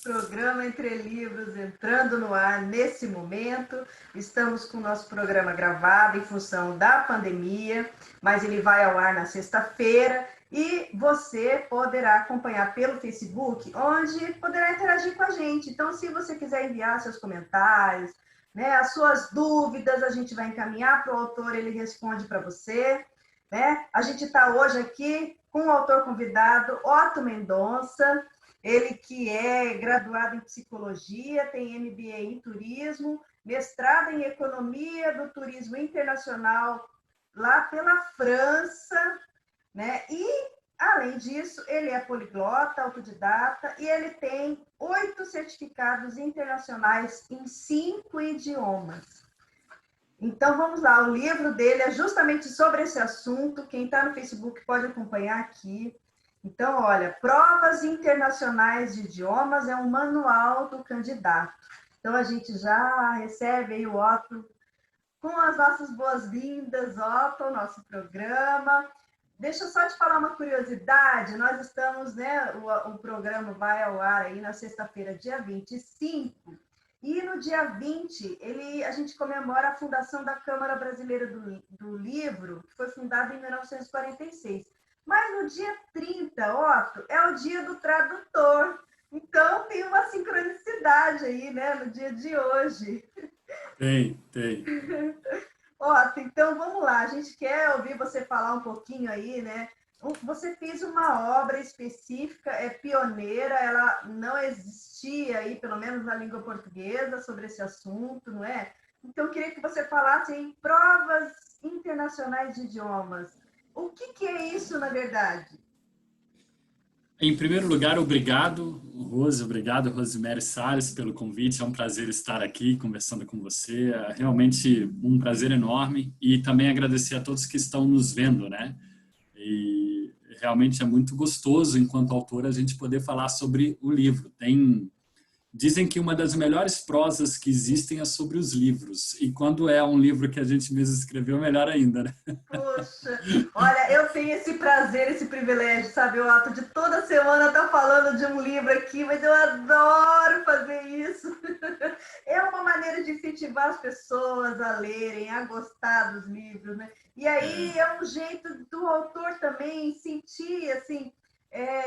Programa Entre Livros entrando no ar nesse momento. Estamos com o nosso programa gravado em função da pandemia, mas ele vai ao ar na sexta-feira e você poderá acompanhar pelo Facebook, onde poderá interagir com a gente. Então, se você quiser enviar seus comentários, né, as suas dúvidas, a gente vai encaminhar para o autor, ele responde para você. Né? A gente está hoje aqui com o autor convidado, Otto Mendonça. Ele que é graduado em psicologia, tem MBA em turismo, mestrado em economia do turismo internacional lá pela França, né? E, além disso, ele é poliglota, autodidata, e ele tem 8 certificados internacionais em 5 idiomas. Então, vamos lá, o livro dele é justamente sobre esse assunto. Quem está no Facebook pode acompanhar aqui. Então, olha, Provas Internacionais de Idiomas é um manual do candidato. Então, a gente já recebe aí o Otto com as nossas boas-vindas, Otto, ao nosso programa. Deixa eu só te falar uma curiosidade, nós estamos, né, o programa vai ao ar aí na sexta-feira, dia 25, e no dia 20, a gente comemora a fundação da Câmara Brasileira do Livro, que foi fundada em 1946. Mas no dia 30, Otto, é o dia do tradutor. Então, tem uma sincronicidade aí, né, no dia de hoje. Tem. Otto, então vamos lá. A gente quer ouvir você falar um pouquinho aí, né? Você fez uma obra específica, é pioneira, ela não existia aí, pelo menos na língua portuguesa, sobre esse assunto, não é? Então, eu queria que você falasse em Provas Internacionais de Idiomas. O que é isso, na verdade? Em primeiro lugar, obrigado, Rose, obrigado, Rosemary Salles, pelo convite. É um prazer estar aqui conversando com você. É realmente um prazer enorme. E também agradecer a todos que estão nos vendo, né? E realmente é muito gostoso, enquanto autor, a gente poder falar sobre o livro. Dizem que uma das melhores prosas que existem é sobre os livros. E quando é um livro que a gente mesmo escreveu, melhor ainda, né? Poxa, olha, eu tenho esse prazer, esse privilégio, sabe, o ato de toda semana estar falando de um livro aqui, mas eu adoro fazer isso. É uma maneira de incentivar as pessoas a lerem, a gostar dos livros, né? E aí é um jeito do autor também sentir, assim,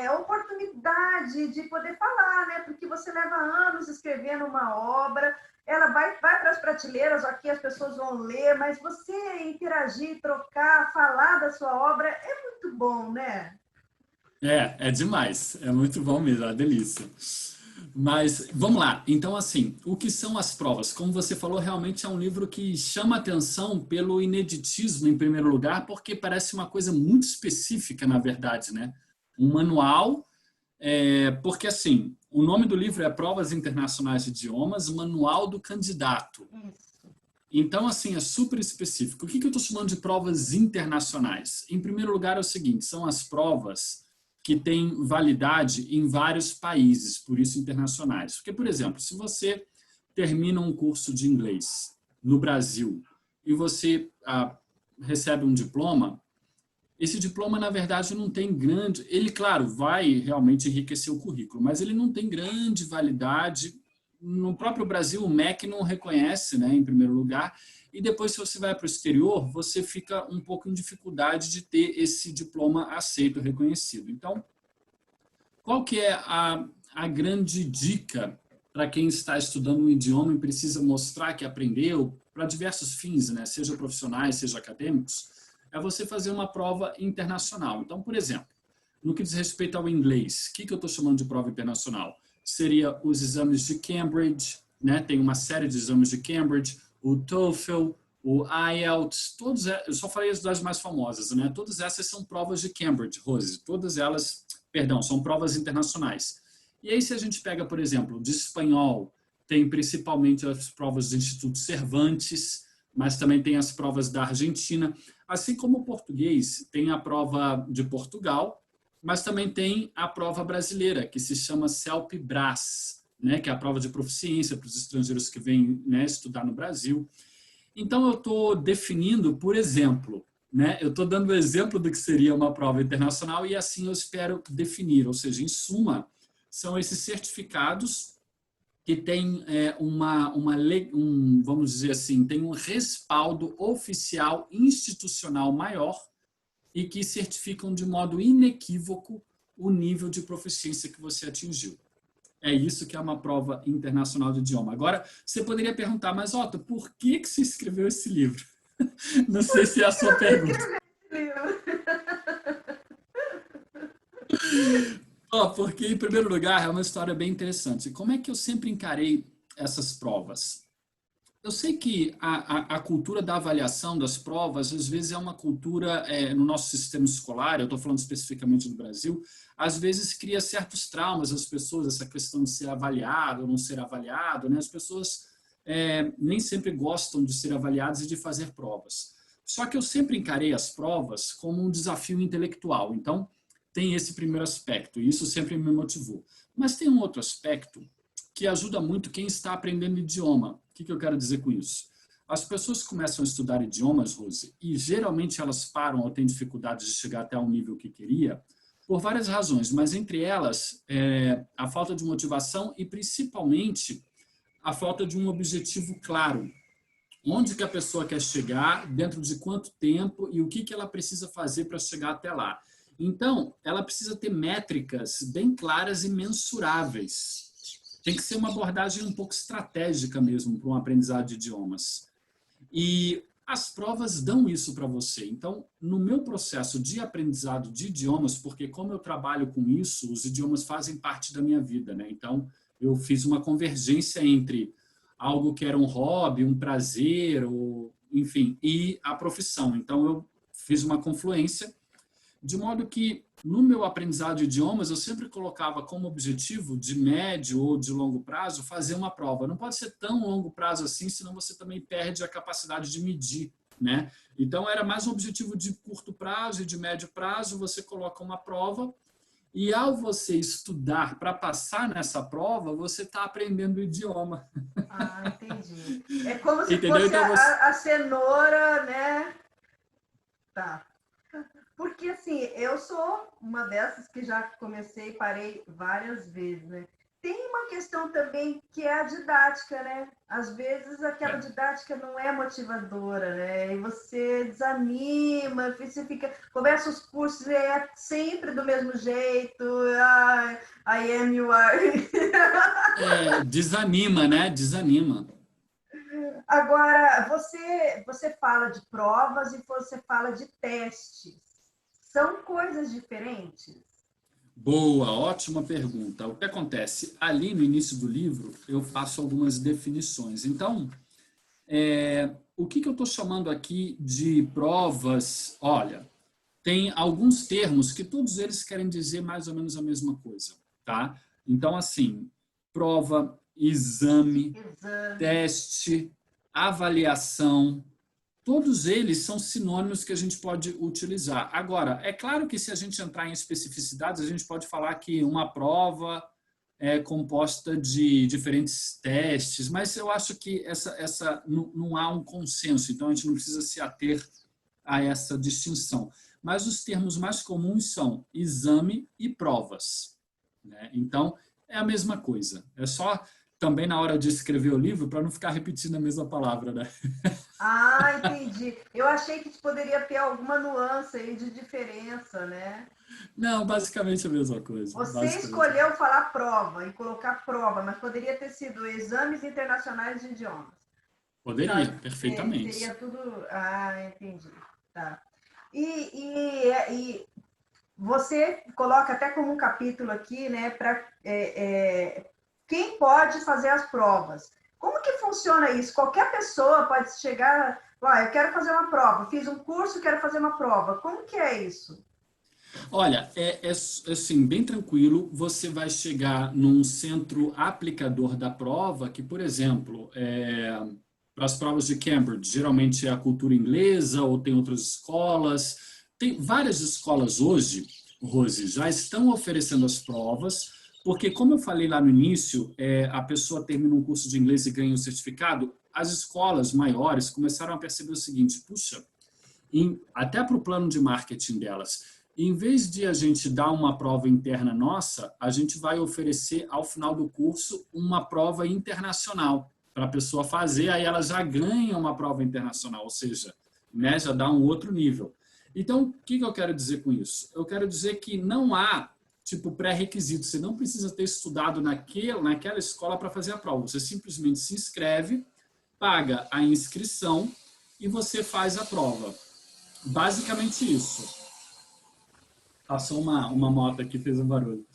a oportunidade de poder falar, né? Porque você leva anos escrevendo uma obra, ela vai para as prateleiras, aqui as pessoas vão ler, mas você interagir, trocar, falar da sua obra é muito bom, né? É demais. É muito bom mesmo, é uma delícia. Mas vamos lá. Então, assim, o que são as provas? Como você falou, realmente é um livro que chama atenção pelo ineditismo, em primeiro lugar, porque parece uma coisa muito específica, na verdade, né? Um manual, porque assim, o nome do livro é Provas Internacionais de Idiomas, Manual do Candidato. Isso. Então, assim, é super específico. O que eu estou chamando de provas internacionais? Em primeiro lugar, é o seguinte, são as provas que têm validade em vários países, por isso internacionais. Porque, por exemplo, se você termina um curso de inglês no Brasil e você recebe um diploma, esse diploma, na verdade, não tem grande... Ele, claro, vai realmente enriquecer o currículo, mas ele não tem grande validade. No próprio Brasil, o MEC não reconhece, né, em primeiro lugar, e depois, se você vai para o exterior, você fica um pouco em dificuldade de ter esse diploma aceito, reconhecido. Então, qual que é a grande dica para quem está estudando um idioma e precisa mostrar que aprendeu, para diversos fins, né, seja profissionais, seja acadêmicos, é você fazer uma prova internacional. Então, por exemplo, no que diz respeito ao inglês, o que eu estou chamando de prova internacional? Seria os exames de Cambridge, né? Tem uma série de exames de Cambridge, o TOEFL, o IELTS, eu só falei as das mais famosas, né? Todas essas são provas de Cambridge, Rose, todas elas, perdão, são provas internacionais. E aí, se a gente pega, por exemplo, de espanhol, tem principalmente as provas do Instituto Cervantes, mas também tem as provas da Argentina, assim como o português tem a prova de Portugal, mas também tem a prova brasileira, que se chama CELP-Brás. né, que é a prova de proficiência para os estrangeiros que vêm, né, estudar no Brasil. Então, eu estou definindo, por exemplo, né, eu estou dando o exemplo do que seria uma prova internacional e assim eu espero definir, ou seja, em suma, são esses certificados que têm vamos dizer assim, tem um respaldo oficial institucional maior e que certificam de modo inequívoco o nível de proficiência que você atingiu. É isso que é uma prova internacional de idioma. Agora, você poderia perguntar, mas Otto, por que você escreveu esse livro? Não sei se é a sua pergunta. Porque, em primeiro lugar, é uma história bem interessante. Como é que eu sempre encarei essas provas? Eu sei que a cultura da avaliação das provas, às vezes, é uma cultura, no nosso sistema escolar, eu estou falando especificamente do Brasil, às vezes cria certos traumas às pessoas, essa questão de ser avaliado ou não ser avaliado, né? As pessoas nem sempre gostam de ser avaliadas e de fazer provas. Só que eu sempre encarei as provas como um desafio intelectual. Então, tem esse primeiro aspecto, e isso sempre me motivou. Mas tem um outro aspecto que ajuda muito quem está aprendendo idioma. O que eu quero dizer com isso? As pessoas começam a estudar idiomas, Rose, e geralmente elas param ou têm dificuldades de chegar até um nível que queria, por várias razões, mas entre elas, a falta de motivação e principalmente a falta de um objetivo claro. Onde que a pessoa quer chegar, dentro de quanto tempo e o que ela precisa fazer para chegar até lá. Então, ela precisa ter métricas bem claras e mensuráveis. Tem que ser uma abordagem um pouco estratégica mesmo para um aprendizado de idiomas. E as provas dão isso para você. Então, no meu processo de aprendizado de idiomas, porque como eu trabalho com isso, os idiomas fazem parte da minha vida, né? Então, eu fiz uma convergência entre algo que era um hobby, um prazer, ou, enfim, e a profissão. Então, eu fiz uma confluência, de modo que, no meu aprendizado de idiomas, eu sempre colocava como objetivo, de médio ou de longo prazo, fazer uma prova. Não pode ser tão longo prazo assim, senão você também perde a capacidade de medir, né? Então, era mais um objetivo de curto prazo e de médio prazo, você coloca uma prova, e ao você estudar para passar nessa prova, você está aprendendo o idioma. Ah, entendi. É como se Entendeu? fosse Então, você... a cenoura, né? Tá. Porque, assim, eu sou uma dessas que já comecei e parei várias vezes, né? Tem uma questão também que é a didática, né? Às vezes aquela didática não é motivadora, né? E você desanima, você fica... Começa os cursos e é sempre do mesmo jeito. I am, you are. Desanima, né? Desanima. Agora, você fala de provas e você fala de testes. São coisas diferentes? Boa, ótima pergunta. O que acontece? Ali no início do livro, eu faço algumas definições. Então, o que eu estou chamando aqui de provas? Olha, tem alguns termos que todos eles querem dizer mais ou menos a mesma coisa, tá? Então, assim, prova, exame, teste, avaliação, todos eles são sinônimos que a gente pode utilizar. Agora, é claro que se a gente entrar em especificidades, a gente pode falar que uma prova é composta de diferentes testes, mas eu acho que não há um consenso, então a gente não precisa se ater a essa distinção. Mas os termos mais comuns são exame e provas, né? Então, é a mesma coisa. É só também na hora de escrever o livro para não ficar repetindo a mesma palavra, né? Ah, entendi. Eu achei que poderia ter alguma nuance aí de diferença, né? Não, basicamente a mesma coisa. Você escolheu falar prova e colocar prova, mas poderia ter sido exames internacionais de idiomas. Poderia, Tá? perfeitamente. Seria tudo... Ah, entendi. Tá. E você coloca até como um capítulo aqui, né, para quem pode fazer as provas. Como que funciona isso? Qualquer pessoa pode chegar, eu quero fazer uma prova, fiz um curso, quero fazer uma prova. Como que é isso? Olha, assim, bem tranquilo, você vai chegar num centro aplicador da prova, que, por exemplo, para as provas de Cambridge, geralmente é a cultura inglesa ou tem outras escolas. Tem várias escolas hoje, Rose, já estão oferecendo as provas Porque, como eu falei lá no início, a pessoa termina um curso de inglês e ganha um certificado, as escolas maiores começaram a perceber o seguinte, puxa, até para o plano de marketing delas, em vez de a gente dar uma prova interna nossa, a gente vai oferecer ao final do curso uma prova internacional para a pessoa fazer, aí ela já ganha uma prova internacional, ou seja, né, já dá um outro nível. Então, o que eu quero dizer com isso? Eu quero dizer que não há tipo pré-requisito, você não precisa ter estudado naquela escola para fazer a prova, você simplesmente se inscreve, paga a inscrição e você faz a prova. Basicamente isso. Passou uma moto aqui, fez um barulho.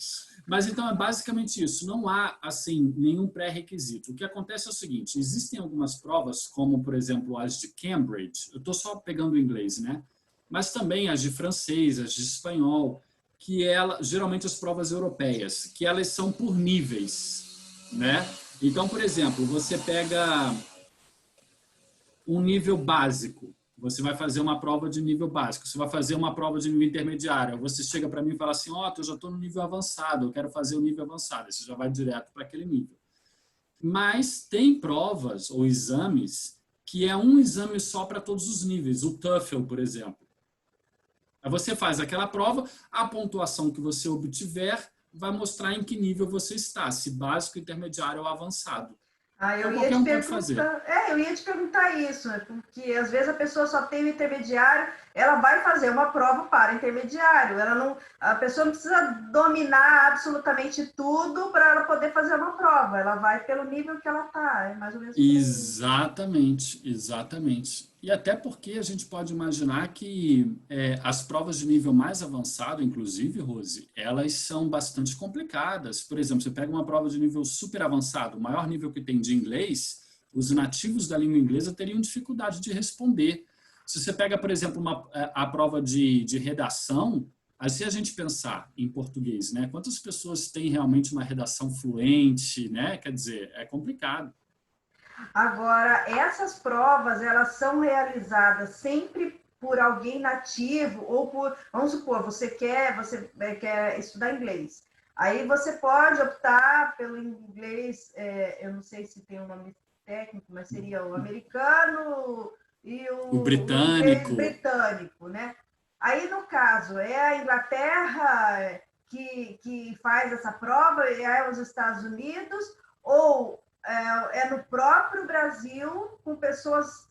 Mas então é basicamente isso. Não há, assim, nenhum pré-requisito. O que acontece é o seguinte, existem algumas provas, como, por exemplo, as de Cambridge. Eu estou só pegando o inglês, né? Mas também as de francês, as de espanhol, que geralmente as provas europeias, que elas são por níveis, né? Então, por exemplo, você pega um nível básico. Você vai fazer uma prova de nível básico, você vai fazer uma prova de nível intermediário, você chega para mim e fala assim, eu já estou no nível avançado, eu quero fazer o nível avançado, você já vai direto para aquele nível. Mas tem provas ou exames que é um exame só para todos os níveis, o TOEFL, por exemplo. Aí você faz aquela prova, a pontuação que você obtiver vai mostrar em que nível você está, se básico, intermediário ou avançado. Eu Então, ia qualquer te um pode fazer. eu ia te perguntar isso, né? Porque às vezes a pessoa só tem o intermediário, ela vai fazer uma prova para intermediário, a pessoa não precisa dominar absolutamente tudo para ela poder fazer uma prova, ela vai pelo nível que ela está, é mais ou menos por aí. Exatamente, exatamente. E até porque a gente pode imaginar que as provas de nível mais avançado, inclusive, Rose, elas são bastante complicadas. Por exemplo, você pega uma prova de nível super avançado, o maior nível que tem de inglês, os nativos da língua inglesa teriam dificuldade de responder. Se você pega, por exemplo, a prova de redação, se a gente pensar em português, né? Quantas pessoas têm realmente uma redação fluente, né? Quer dizer, é complicado. Agora, essas provas, elas são realizadas sempre por alguém nativo ou vamos supor, você quer estudar inglês. Aí você pode optar pelo inglês, eu não sei se tem um nome técnico, mas seria o americano e O o inglês britânico. britânico, né? Aí, no caso, é a Inglaterra que faz essa prova, é os Estados Unidos, ou é no próprio Brasil, com pessoas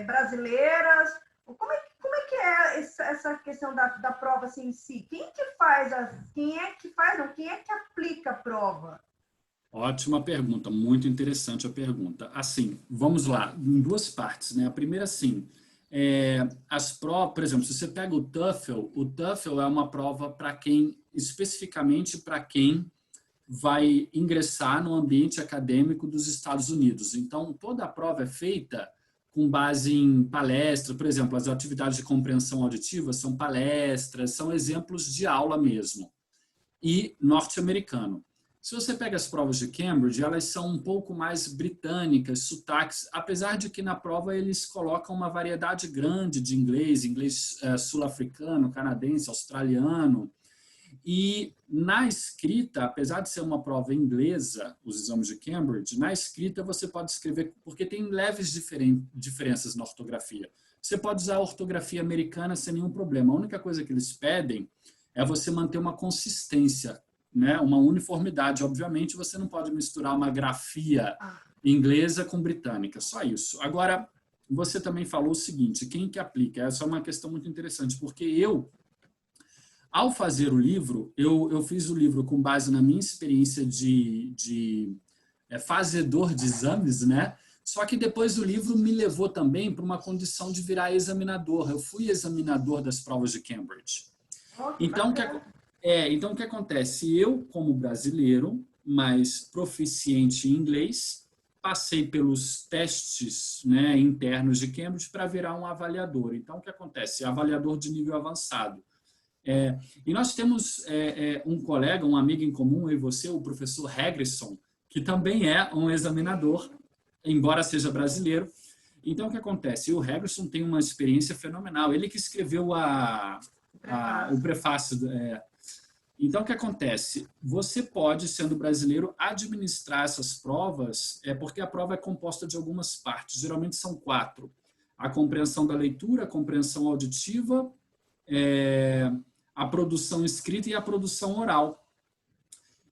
brasileiras. Como é que é essa questão da prova assim, em si? Quem é que aplica a prova? Ótima pergunta, muito interessante a pergunta. Assim, vamos lá, em duas partes, né? A primeira, assim, por exemplo, se você pega o TOEFL é uma prova para quem, especificamente para quem vai ingressar no ambiente acadêmico dos Estados Unidos. Então, toda a prova é feita com base em palestras, por exemplo, as atividades de compreensão auditiva são palestras, são exemplos de aula mesmo, e norte-americano. Se você pega as provas de Cambridge, elas são um pouco mais britânicas, sotaques, apesar de que na prova eles colocam uma variedade grande de inglês sul-africano, canadense, australiano. E na escrita, apesar de ser uma prova inglesa, os exames de Cambridge, na escrita você pode escrever, porque tem leves diferenças na ortografia. Você pode usar a ortografia americana sem nenhum problema. A única coisa que eles pedem é você manter uma consistência, né? Uma uniformidade. Obviamente, você não pode misturar uma grafia inglesa com britânica, só isso. Agora, você também falou o seguinte, quem que aplica? Essa é uma questão muito interessante, porque ao fazer o livro, eu fiz o livro com base na minha experiência de fazedor de exames, né? Só que depois o livro me levou também para uma condição de virar examinador. Eu fui examinador das provas de Cambridge. Então, o que acontece? Eu, como brasileiro, mas proficiente em inglês, passei pelos testes, né, internos de Cambridge para virar um avaliador. Então, o que acontece? Avaliador de nível avançado. E nós temos um colega, um amigo em comum, eu e você, o professor Regresson, que também é um examinador, embora seja brasileiro. Então, o que acontece? O Regresson tem uma experiência fenomenal. Ele que escreveu o prefácio Então, o que acontece? Você pode, sendo brasileiro, administrar essas provas, porque a prova é composta de algumas partes, geralmente são 4. A compreensão da leitura, a compreensão auditiva, a produção escrita e a produção oral.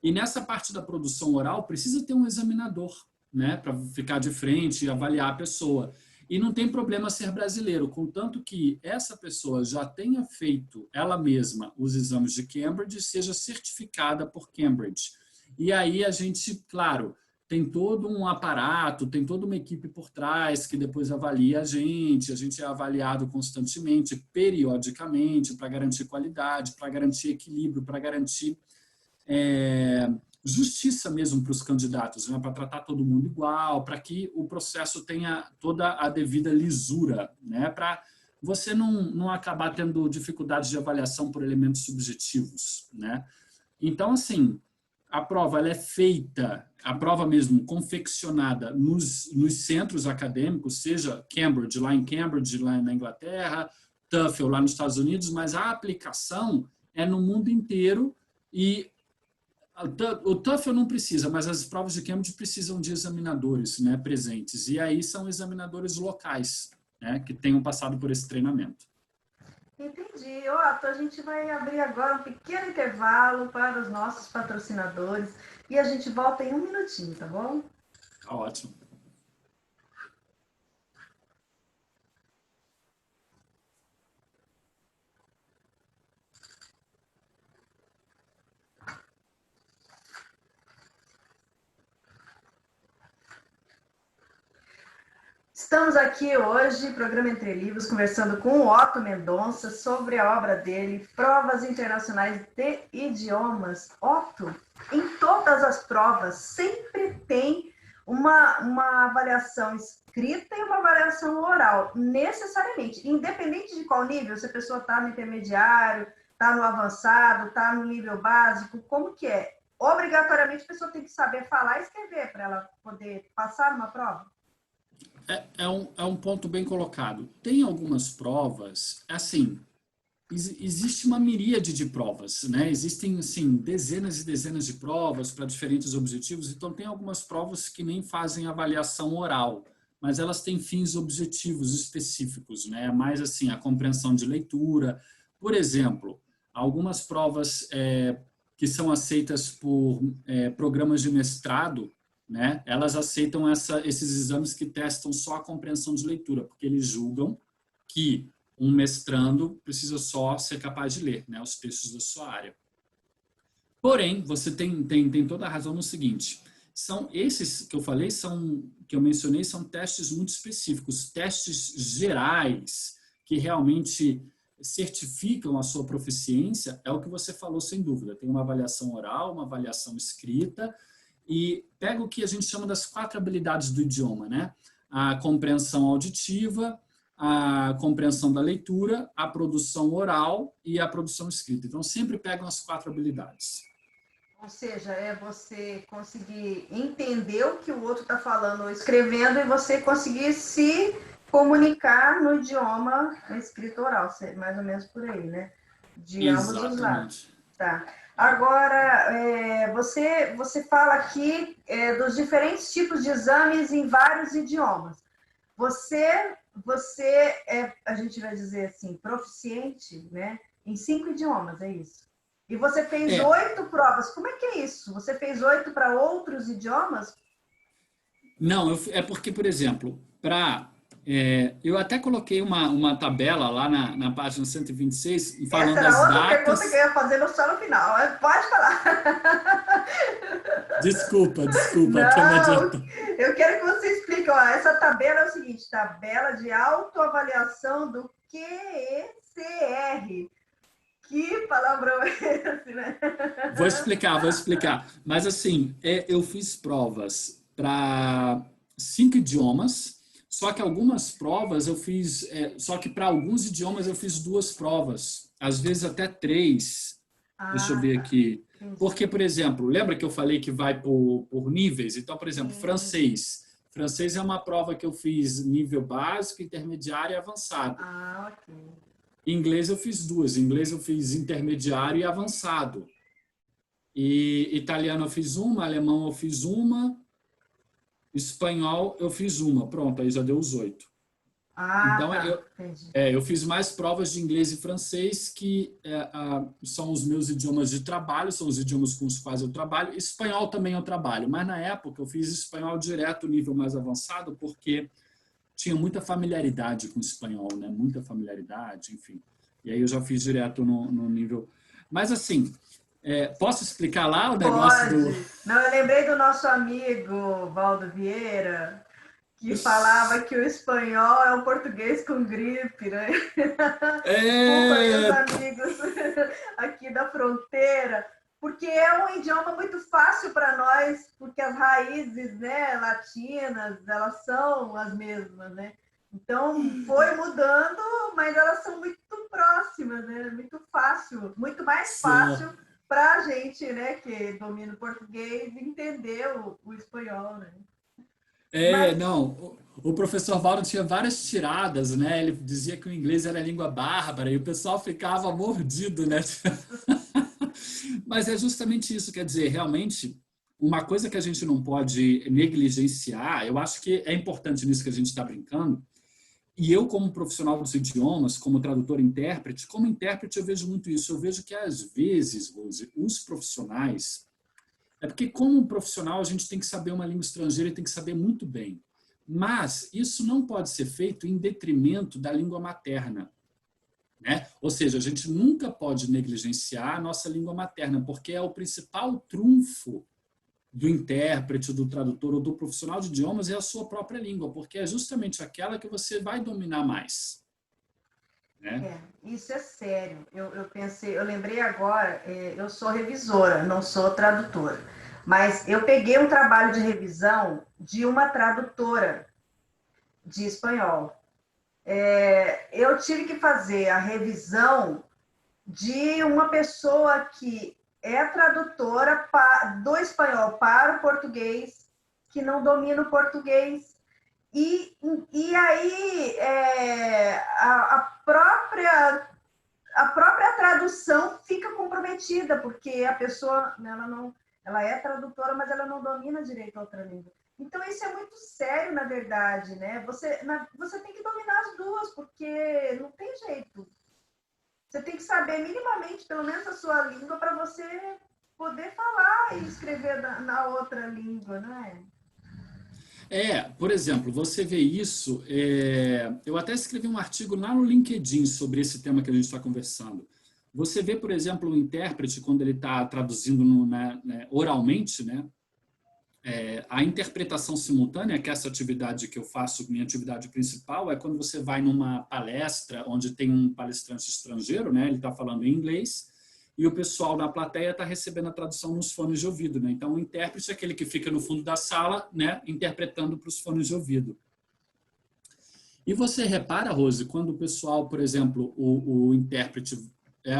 E nessa parte da produção oral, precisa ter um examinador, né, para ficar de frente e avaliar a pessoa. E não tem problema ser brasileiro, contanto que essa pessoa já tenha feito ela mesma os exames de Cambridge e seja certificada por Cambridge. E aí a gente, claro, tem todo um aparato, tem toda uma equipe por trás que depois avalia a gente é avaliado constantemente, periodicamente, para garantir qualidade, para garantir equilíbrio, para garantir justiça mesmo para os candidatos, né? Para tratar todo mundo igual, para que o processo tenha toda a devida lisura, né? Para você não acabar tendo dificuldades de avaliação por elementos subjetivos, né? Então, assim, a prova ela é feita, a prova mesmo confeccionada nos centros acadêmicos, seja Cambridge, lá em Cambridge, lá na Inglaterra, TOEFL, lá nos Estados Unidos, mas a aplicação é no mundo inteiro e o TOEFL não precisa, mas as provas de Cambridge precisam de examinadores, né, presentes. E aí são examinadores locais, né, que tenham passado por esse treinamento. Entendi. Otto, a gente vai abrir agora um pequeno intervalo para os nossos patrocinadores e a gente volta em 1 minutinho, tá bom? Tá ótimo. Estamos aqui hoje, programa Entre Livros, conversando com o Otto Mendonça sobre a obra dele, Provas Internacionais de Idiomas. Otto, em todas as provas sempre tem uma avaliação escrita e uma avaliação oral, necessariamente, independente de qual nível, se a pessoa está no intermediário, está no avançado, está no nível básico, como que é? Obrigatoriamente a pessoa tem que saber falar e escrever para ela poder passar numa prova? É um ponto bem colocado. Tem algumas provas, assim, existe uma miríade de provas, né? Existem, assim, dezenas e dezenas de provas para diferentes objetivos, então tem algumas provas que nem fazem avaliação oral, mas elas têm fins objetivos específicos, né? Mais, assim, a compreensão de leitura. Por exemplo, algumas provas que são aceitas por programas de mestrado, né? Elas aceitam esses exames que testam só a compreensão de leitura, porque eles julgam que um mestrando precisa só ser capaz de ler, né, os textos da sua área. Porém, você tem toda a razão no seguinte, são esses que eu falei, que eu mencionei, são testes muito específicos, testes gerais, que realmente certificam a sua proficiência, é o que você falou, sem dúvida. Tem uma avaliação oral, uma avaliação escrita, e pega o que a gente chama das 4 habilidades do idioma, né? A compreensão auditiva, a compreensão da leitura, a produção oral e a produção escrita. Então, sempre pegam as 4 habilidades. Ou seja, é você conseguir entender o que o outro está falando ou escrevendo e você conseguir se comunicar no idioma escrito oral, mais ou menos por aí, né? De ambos os lados. Tá. Agora, você fala aqui dos diferentes tipos de exames em vários idiomas. Você a gente vai dizer assim, proficiente, né, em 5 idiomas, é isso? E você fez 8 provas. Como é que é isso? Você fez 8 para outros idiomas? Não, é porque, por exemplo, eu até coloquei uma tabela lá na página 126, falando das datas... Essa era outra pergunta que eu ia fazer só no final. Pode falar. Desculpa. Não, eu quero que você explique. Ó, essa tabela é o seguinte, tabela de autoavaliação do QECR. Que palavrão é esse, né? Vou explicar. Mas, assim, eu fiz provas para 5 idiomas, só que algumas provas eu fiz... só que para alguns idiomas eu fiz 2 provas, às vezes até 3. Deixa eu ver aqui. Porque, por exemplo, lembra que eu falei que vai por níveis? Então, por exemplo, francês. Francês é uma prova que eu fiz nível básico, intermediário e avançado. Ah, ok. Em inglês eu fiz 2. Em inglês eu fiz intermediário e avançado. E italiano eu fiz uma, alemão eu fiz uma, espanhol eu fiz uma. Pronto, aí já deu os 8. Ah, Então, tá. Entendi. eu fiz mais provas de inglês e francês, que são os meus idiomas de trabalho, são os idiomas com os quais eu trabalho. Espanhol também eu trabalho, mas na época eu fiz espanhol direto, nível mais avançado, porque tinha muita familiaridade com o espanhol, né? Muita familiaridade, enfim. E aí eu já fiz direto no nível... Mas assim, posso explicar lá o negócio do... Pode. Não, eu lembrei do nosso amigo Valdo Vieira, que falava que o espanhol é o português com gripe, né? Desculpa aí os É, amigos aqui da fronteira, porque é um idioma muito fácil para nós, porque as raízes, né, latinas, elas são as mesmas, né? Então, foi mudando, mas elas são muito próximas, né? Muito fácil, muito mais fácil para a gente, né, que domina o português, entender o espanhol, né? Mas não, o professor Valdo tinha várias tiradas, né? Ele dizia que o inglês era língua bárbara e o pessoal ficava mordido, né? Mas é justamente isso, quer dizer, realmente, uma coisa que a gente não pode negligenciar, eu acho que é importante nisso que a gente está brincando, e eu, como profissional dos idiomas, como tradutor e intérprete, como intérprete eu vejo muito isso. Eu vejo que, às vezes, Rose, os profissionais... É porque, como profissional, a gente tem que saber uma língua estrangeira e tem que saber muito bem. Mas isso não pode ser feito em detrimento da língua materna, né? Ou seja, a gente nunca pode negligenciar a nossa língua materna, porque é o principal trunfo do intérprete, do tradutor ou do profissional de idiomas é a sua própria língua, porque é justamente aquela que você vai dominar mais, né? isso é sério. Eu pensei, eu lembrei agora, eu sou revisora, não sou tradutora, mas eu peguei um trabalho de revisão de uma tradutora de espanhol. Eu tive que fazer a revisão de uma pessoa que é tradutora do espanhol para o português, que não domina o português. E aí a própria tradução fica comprometida, porque a pessoa ela é tradutora, mas ela não domina direito a outra língua. Então, isso é muito sério, na verdade, né? Você tem que dominar as duas, porque não tem jeito. Você tem que saber minimamente, pelo menos, a sua língua para você poder falar e escrever na outra língua, né? Por exemplo, você vê isso. Eu até escrevi um artigo lá no LinkedIn sobre esse tema que a gente está conversando. Você vê, por exemplo, o intérprete, quando ele está traduzindo oralmente, né? A interpretação simultânea, que é essa atividade que eu faço, minha atividade principal, é quando você vai numa palestra onde tem um palestrante estrangeiro, né? Ele está falando em inglês, e o pessoal da plateia está recebendo a tradução nos fones de ouvido, né? Então, o intérprete é aquele que fica no fundo da sala, né, interpretando para os fones de ouvido. E você repara, Rose, quando o pessoal, por exemplo, o intérprete,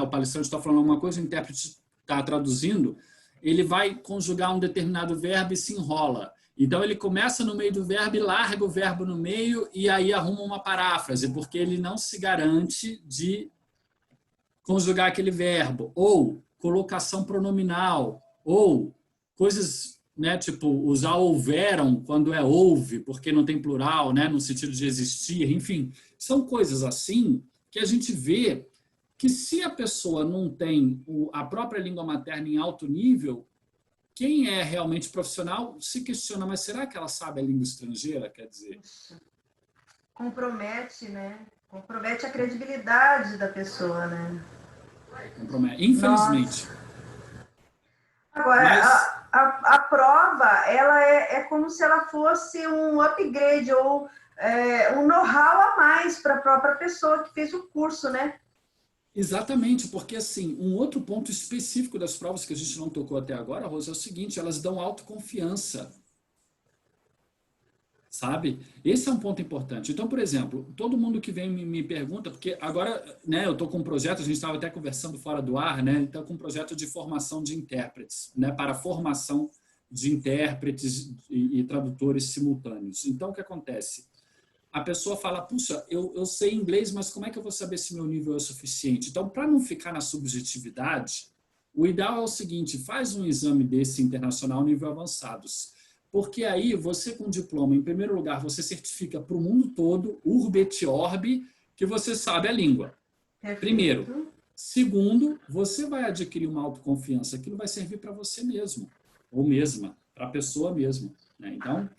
o palestrante está falando alguma coisa, o intérprete está traduzindo, ele vai conjugar um determinado verbo e se enrola. Então, ele começa no meio do verbo e larga o verbo no meio e aí arruma uma paráfrase, porque ele não se garante de conjugar aquele verbo, ou colocação pronominal, ou coisas, né, tipo usar houveram quando é houve, porque não tem plural, né, no sentido de existir, enfim, são coisas assim que a gente vê que se a pessoa não tem a própria língua materna em alto nível, quem é realmente profissional se questiona, mas será que ela sabe a língua estrangeira? Quer dizer... Compromete, né? Compromete a credibilidade da pessoa, né? Compromete. Infelizmente. Nossa. Agora, Mas... a prova, ela é como se ela fosse um upgrade ou um know-how a mais para a própria pessoa que fez o curso, né? Exatamente, porque assim, um outro ponto específico das provas que a gente não tocou até agora, Rosa, é o seguinte, elas dão autoconfiança, sabe? Esse é um ponto importante. Então, por exemplo, todo mundo que vem me pergunta, porque agora, né, eu estou com um projeto, a gente estava até conversando fora do ar, né, então com um projeto de formação de intérpretes, né, para a formação de intérpretes e tradutores simultâneos. Então, o que acontece? A pessoa fala, puxa, eu sei inglês, mas como é que eu vou saber se meu nível é suficiente? Então, para não ficar na subjetividade, O ideal é o seguinte, faz um exame desse internacional nível avançados. Porque aí você com diploma, em primeiro lugar, você certifica para o mundo todo, urbe et orbe, que você sabe a língua. Perfeito. Primeiro. Segundo, você vai adquirir uma autoconfiança. Aquilo vai servir para você mesmo, ou mesma, para a pessoa mesma. Né? Então,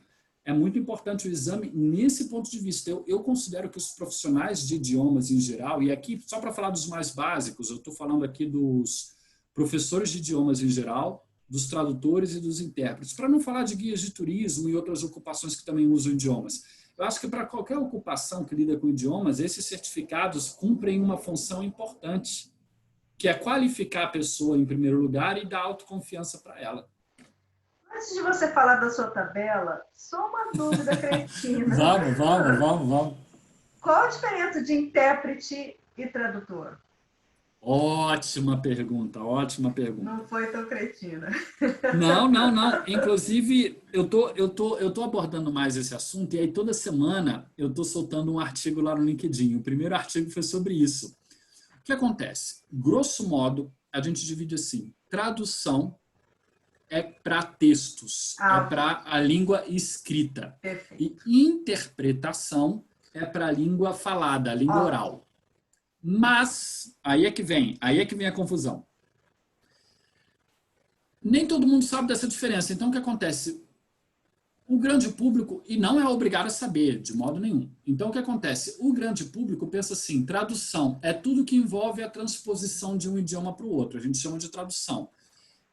é muito importante o exame nesse ponto de vista. Eu considero que os profissionais de idiomas em geral, e aqui, só para falar dos mais básicos, eu estou falando aqui dos professores de idiomas em geral, dos tradutores e dos intérpretes, para não falar de guias de turismo e outras ocupações que também usam idiomas. Eu acho que para qualquer ocupação que lida com idiomas, esses certificados cumprem uma função importante, que é qualificar a pessoa em primeiro lugar e dar autoconfiança para ela. Antes de você falar da sua tabela, só uma dúvida cretina. Vamos. Qual a diferença de intérprete e tradutor? Ótima pergunta. Não foi tão cretina. Não. Inclusive, eu tô abordando mais esse assunto e aí toda semana eu tô soltando um artigo lá no LinkedIn. O primeiro artigo foi sobre isso. O que acontece? Grosso modo, a gente divide assim. Tradução é para textos, é para a língua escrita. Perfeito. E interpretação é para a língua falada, a língua oral. Mas, aí é que vem a confusão. Nem todo mundo sabe dessa diferença. Então, o que acontece? O grande público, e não é obrigado a saber, de modo nenhum. Então, o que acontece? O grande público pensa assim, tradução é tudo que envolve a transposição de um idioma para o outro. A gente chama de tradução.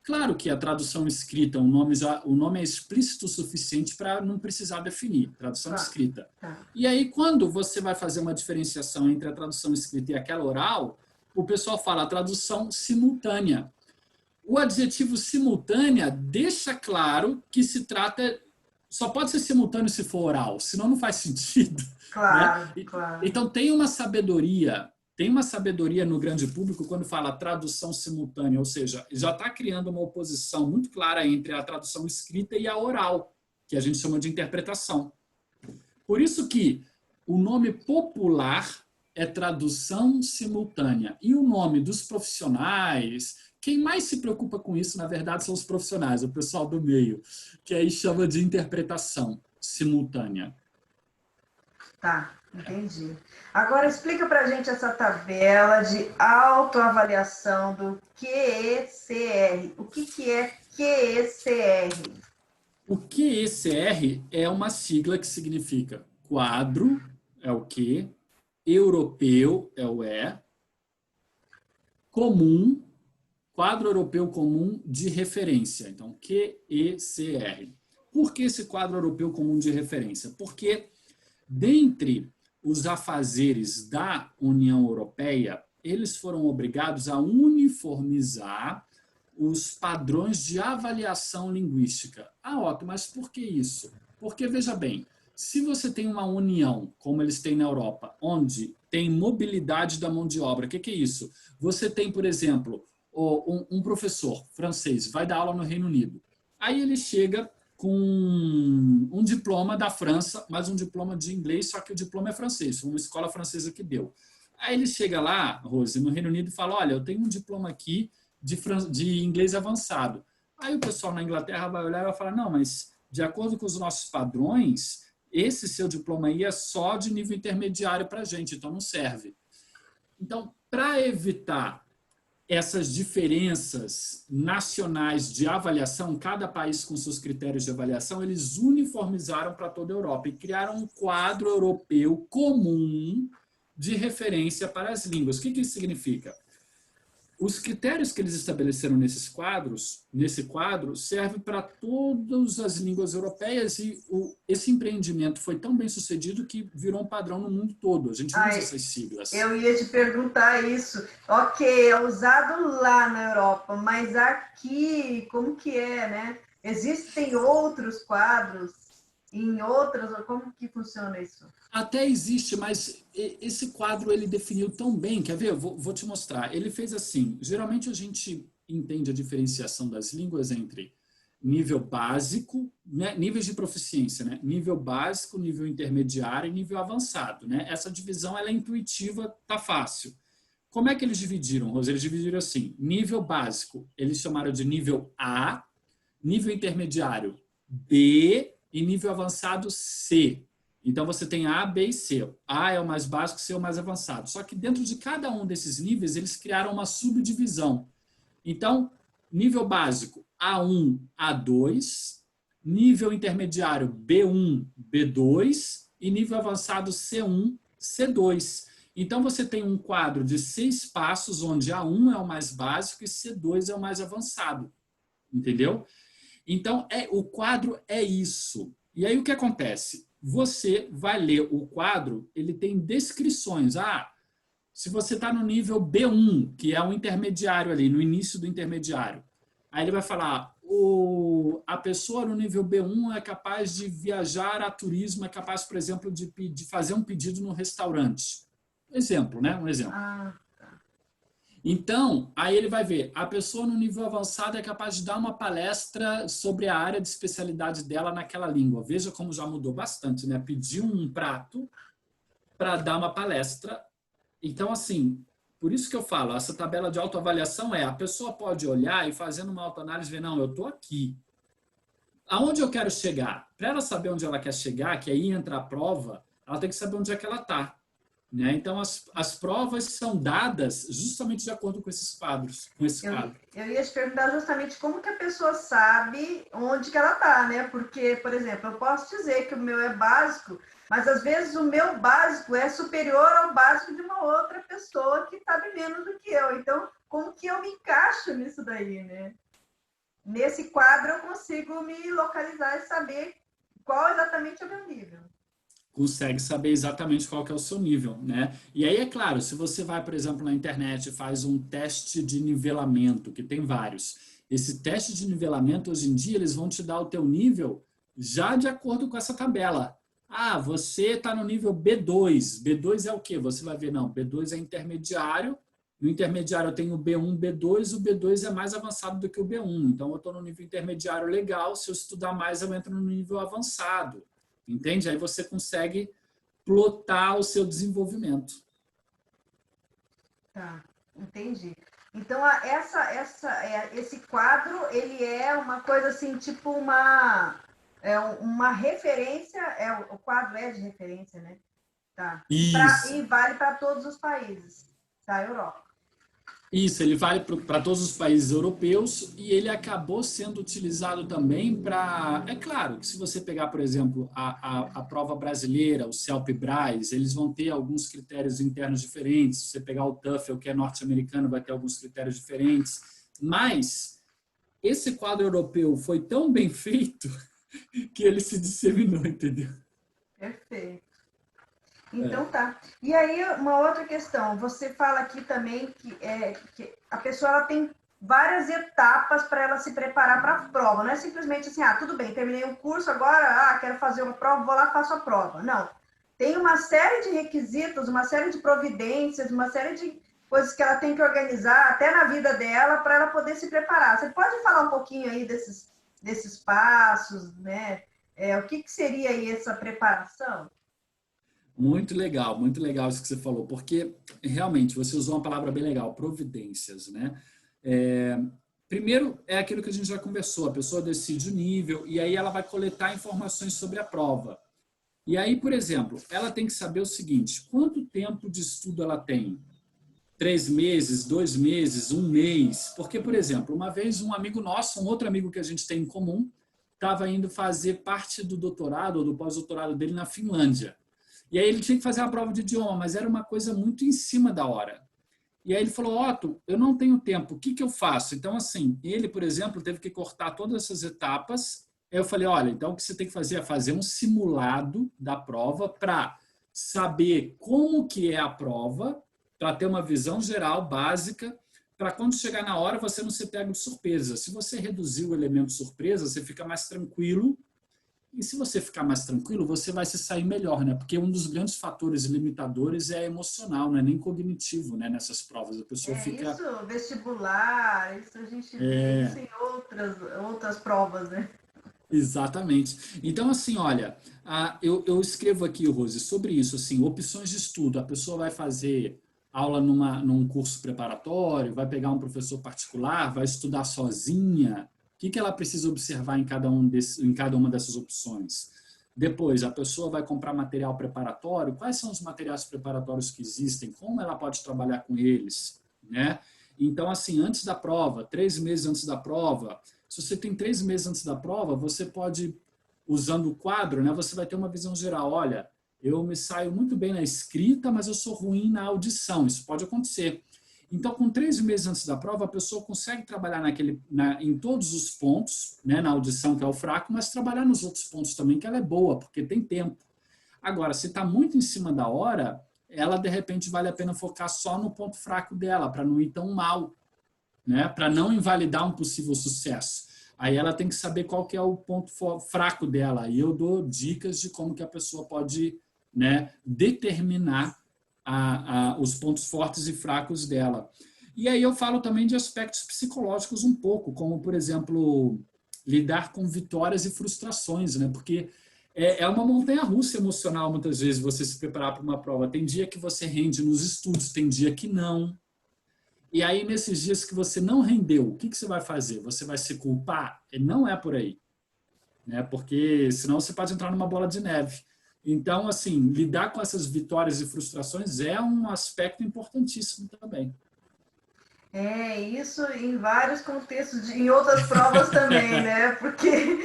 Claro que a tradução escrita, o nome é explícito o suficiente para não precisar definir, tradução escrita. E aí, quando você vai fazer uma diferenciação entre a tradução escrita e aquela oral, o pessoal fala tradução simultânea. O adjetivo simultânea deixa claro que se trata... Só pode ser simultâneo se for oral, senão não faz sentido. Claro, né? claro. Então, tem uma sabedoria no grande público quando fala tradução simultânea, ou seja, já está criando uma oposição muito clara entre a tradução escrita e a oral, que a gente chama de interpretação. Por isso que o nome popular é tradução simultânea. E o nome dos profissionais, quem mais se preocupa com isso, na verdade, são os profissionais, o pessoal do meio, que aí chama de interpretação simultânea. Tá, entendi. Agora explica pra gente essa tabela de autoavaliação do QECR. O que é QECR? O QECR é uma sigla que significa quadro, é o Q, europeu, é o E, comum, quadro europeu comum de referência. Então, QECR. Por que esse quadro europeu comum de referência? Porque dentre os afazeres da União Europeia, eles foram obrigados a uniformizar os padrões de avaliação linguística. Otto, mas por que isso? Porque, veja bem, se você tem uma união, como eles têm na Europa, onde tem mobilidade da mão de obra, o que é isso? Você tem, por exemplo, um professor francês vai dar aula no Reino Unido. Aí ele chega com um diploma da França, mas um diploma de inglês, só que o diploma é francês, uma escola francesa que deu. Aí ele chega lá, Rose, no Reino Unido e fala, olha, eu tenho um diploma aqui de inglês avançado. Aí o pessoal na Inglaterra vai olhar e vai falar, não, mas de acordo com os nossos padrões, esse seu diploma aí é só de nível intermediário para a gente, então não serve. Então, para evitar essas diferenças nacionais de avaliação, cada país com seus critérios de avaliação, eles uniformizaram para toda a Europa e criaram um quadro europeu comum de referência para as línguas. O que isso significa? Os critérios que eles estabeleceram nesse quadro, servem para todas as línguas europeias e esse empreendimento foi tão bem sucedido que virou um padrão no mundo todo. A gente usa essas siglas. Eu ia te perguntar isso. Ok, é usado lá na Europa, mas aqui, como que é, né? Existem outros quadros em outras, como que funciona isso? Até existe, mas esse quadro ele definiu tão bem, quer ver? Vou te mostrar. Ele fez assim, geralmente a gente entende a diferenciação das línguas entre nível básico, né? Níveis de proficiência, né? Nível básico, nível intermediário e nível avançado, né? Essa divisão ela é intuitiva, tá fácil. Como é que eles dividiram, Rose? Eles dividiram assim, nível básico, eles chamaram de nível A, nível intermediário B e nível avançado C. Então, você tem A, B e C. A é o mais básico, C é o mais avançado. Só que dentro de cada um desses níveis, eles criaram uma subdivisão. Então, nível básico A1, A2, nível intermediário B1, B2 e nível avançado C1, C2. Então, você tem um quadro de 6 passos, onde A1 é o mais básico e C2 é o mais avançado. Entendeu? Então, o quadro é isso. E aí, o que acontece? Você vai ler o quadro, ele tem descrições. Se você está no nível B1, que é o intermediário ali, no início do intermediário, aí ele vai falar, a pessoa no nível B1 é capaz de viajar a turismo, é capaz, por exemplo, de fazer um pedido no restaurante. Exemplo, né? Um exemplo. Então, aí ele vai ver, a pessoa no nível avançado é capaz de dar uma palestra sobre a área de especialidade dela naquela língua. Veja como já mudou bastante, né? Pedir um prato para dar uma palestra. Então, assim, por isso que eu falo, essa tabela de autoavaliação a pessoa pode olhar e fazendo uma autoanálise ver, não, eu estou aqui. Aonde eu quero chegar? Para ela saber onde ela quer chegar, que aí entra a prova, ela tem que saber onde é que ela está. Né? Então, as provas são dadas justamente de acordo com esses quadros, com esse quadro. Eu ia te perguntar justamente como que a pessoa sabe onde que ela está, né? Porque, por exemplo, eu posso dizer que o meu é básico, mas às vezes o meu básico é superior ao básico de uma outra pessoa que sabe menos do que eu. Então, como que eu me encaixo nisso daí, né? Nesse quadro eu consigo me localizar e saber qual exatamente é o meu nível. Consegue saber exatamente qual que é o seu nível, né? E aí, é claro, se você vai, por exemplo, na internet e faz um teste de nivelamento, que tem vários, esse teste de nivelamento, hoje em dia, eles vão te dar o teu nível já de acordo com essa tabela. Você está no nível B2. B2 é o quê? Você vai ver, não, B2 é intermediário, no intermediário eu tenho o B1, B2, o B2 é mais avançado do que o B1. Então, eu estou no nível intermediário legal, se eu estudar mais, eu entro no nível avançado. Entende? Aí você consegue plotar o seu desenvolvimento. Tá, entendi. Então, esse quadro, ele é uma coisa assim, tipo uma referência, o quadro é de referência, né? Tá. E vale para todos os países da Europa. Isso, ele vale para todos os países europeus e ele acabou sendo utilizado também para... É claro que se você pegar, por exemplo, a prova brasileira, o CELP-BRAS, eles vão ter alguns critérios internos diferentes. Se você pegar o TOEFL, que é norte-americano, vai ter alguns critérios diferentes. Mas esse quadro europeu foi tão bem feito que ele se disseminou, entendeu? Perfeito. Então tá. E aí, uma outra questão, você fala aqui também que a pessoa ela tem várias etapas para ela se preparar para a prova. Não é simplesmente assim, tudo bem, terminei um curso, agora quero fazer uma prova, vou lá, faço a prova. Não. Tem uma série de requisitos, uma série de providências, uma série de coisas que ela tem que organizar, até na vida dela, para ela poder se preparar. Você pode falar um pouquinho aí desses passos, né? O que seria aí essa preparação? Muito legal isso que você falou, porque realmente você usou uma palavra bem legal, providências, né? Primeiro é aquilo que a gente já conversou, a pessoa decide o nível e aí ela vai coletar informações sobre a prova. E aí, por exemplo, ela tem que saber o seguinte, quanto tempo de estudo ela tem? 3 meses, 2 meses, 1 mês? Porque, por exemplo, uma vez um amigo nosso, um outro amigo que a gente tem em comum, estava indo fazer parte do doutorado ou do pós-doutorado dele na Finlândia. E aí ele tinha que fazer a prova de idioma, mas era uma coisa muito em cima da hora. E aí ele falou, Otto, eu não tenho tempo, o que eu faço? Então, assim, ele, por exemplo, teve que cortar todas essas etapas. Aí eu falei, olha, então o que você tem que fazer é fazer um simulado da prova para saber como que é a prova, para ter uma visão geral, básica, para quando chegar na hora você não se pega de surpresa. Se você reduzir o elemento surpresa, você fica mais tranquilo. E se você ficar mais tranquilo, você vai se sair melhor, né? Porque um dos grandes fatores limitadores é emocional, não é nem cognitivo, né? Nessas provas. A pessoa fica... Isso, vestibular, isso a gente vê isso em outras provas, né? Exatamente. Então, assim, olha, eu escrevo aqui, Rose, sobre isso, assim, opções de estudo. A pessoa vai fazer aula num curso preparatório, vai pegar um professor particular, vai estudar sozinha? O que ela precisa observar em cada uma dessas opções? Depois, a pessoa vai comprar material preparatório, quais são os materiais preparatórios que existem, como ela pode trabalhar com eles, né? Então, assim, antes da prova, 3 meses antes da prova, se você tem 3 meses antes da prova, você pode, usando o quadro, né, você vai ter uma visão geral. Olha, eu me saio muito bem na escrita, mas eu sou ruim na audição. Isso pode acontecer. Então, com 3 meses antes da prova, a pessoa consegue trabalhar em todos os pontos, né, na audição, que é o fraco, mas trabalhar nos outros pontos também, que ela é boa, porque tem tempo. Agora, se está muito em cima da hora, ela, de repente, vale a pena focar só no ponto fraco dela, para não ir tão mal, né, para não invalidar um possível sucesso. Aí ela tem que saber qual que é o ponto fraco dela. E eu dou dicas de como que a pessoa pode, né, determinar os pontos fortes e fracos dela. E aí eu falo também de aspectos psicológicos um pouco, como, por exemplo, lidar com vitórias e frustrações, né? Porque é uma montanha-russa emocional, muitas vezes, você se preparar para uma prova. Tem dia que você rende nos estudos, tem dia que não. E aí, nesses dias que você não rendeu, o que você vai fazer? Você vai se culpar? Não é por aí, né? Porque senão você pode entrar numa bola de neve. Então, assim, lidar com essas vitórias e frustrações é um aspecto importantíssimo também. Isso em vários contextos, em outras provas também, né? Porque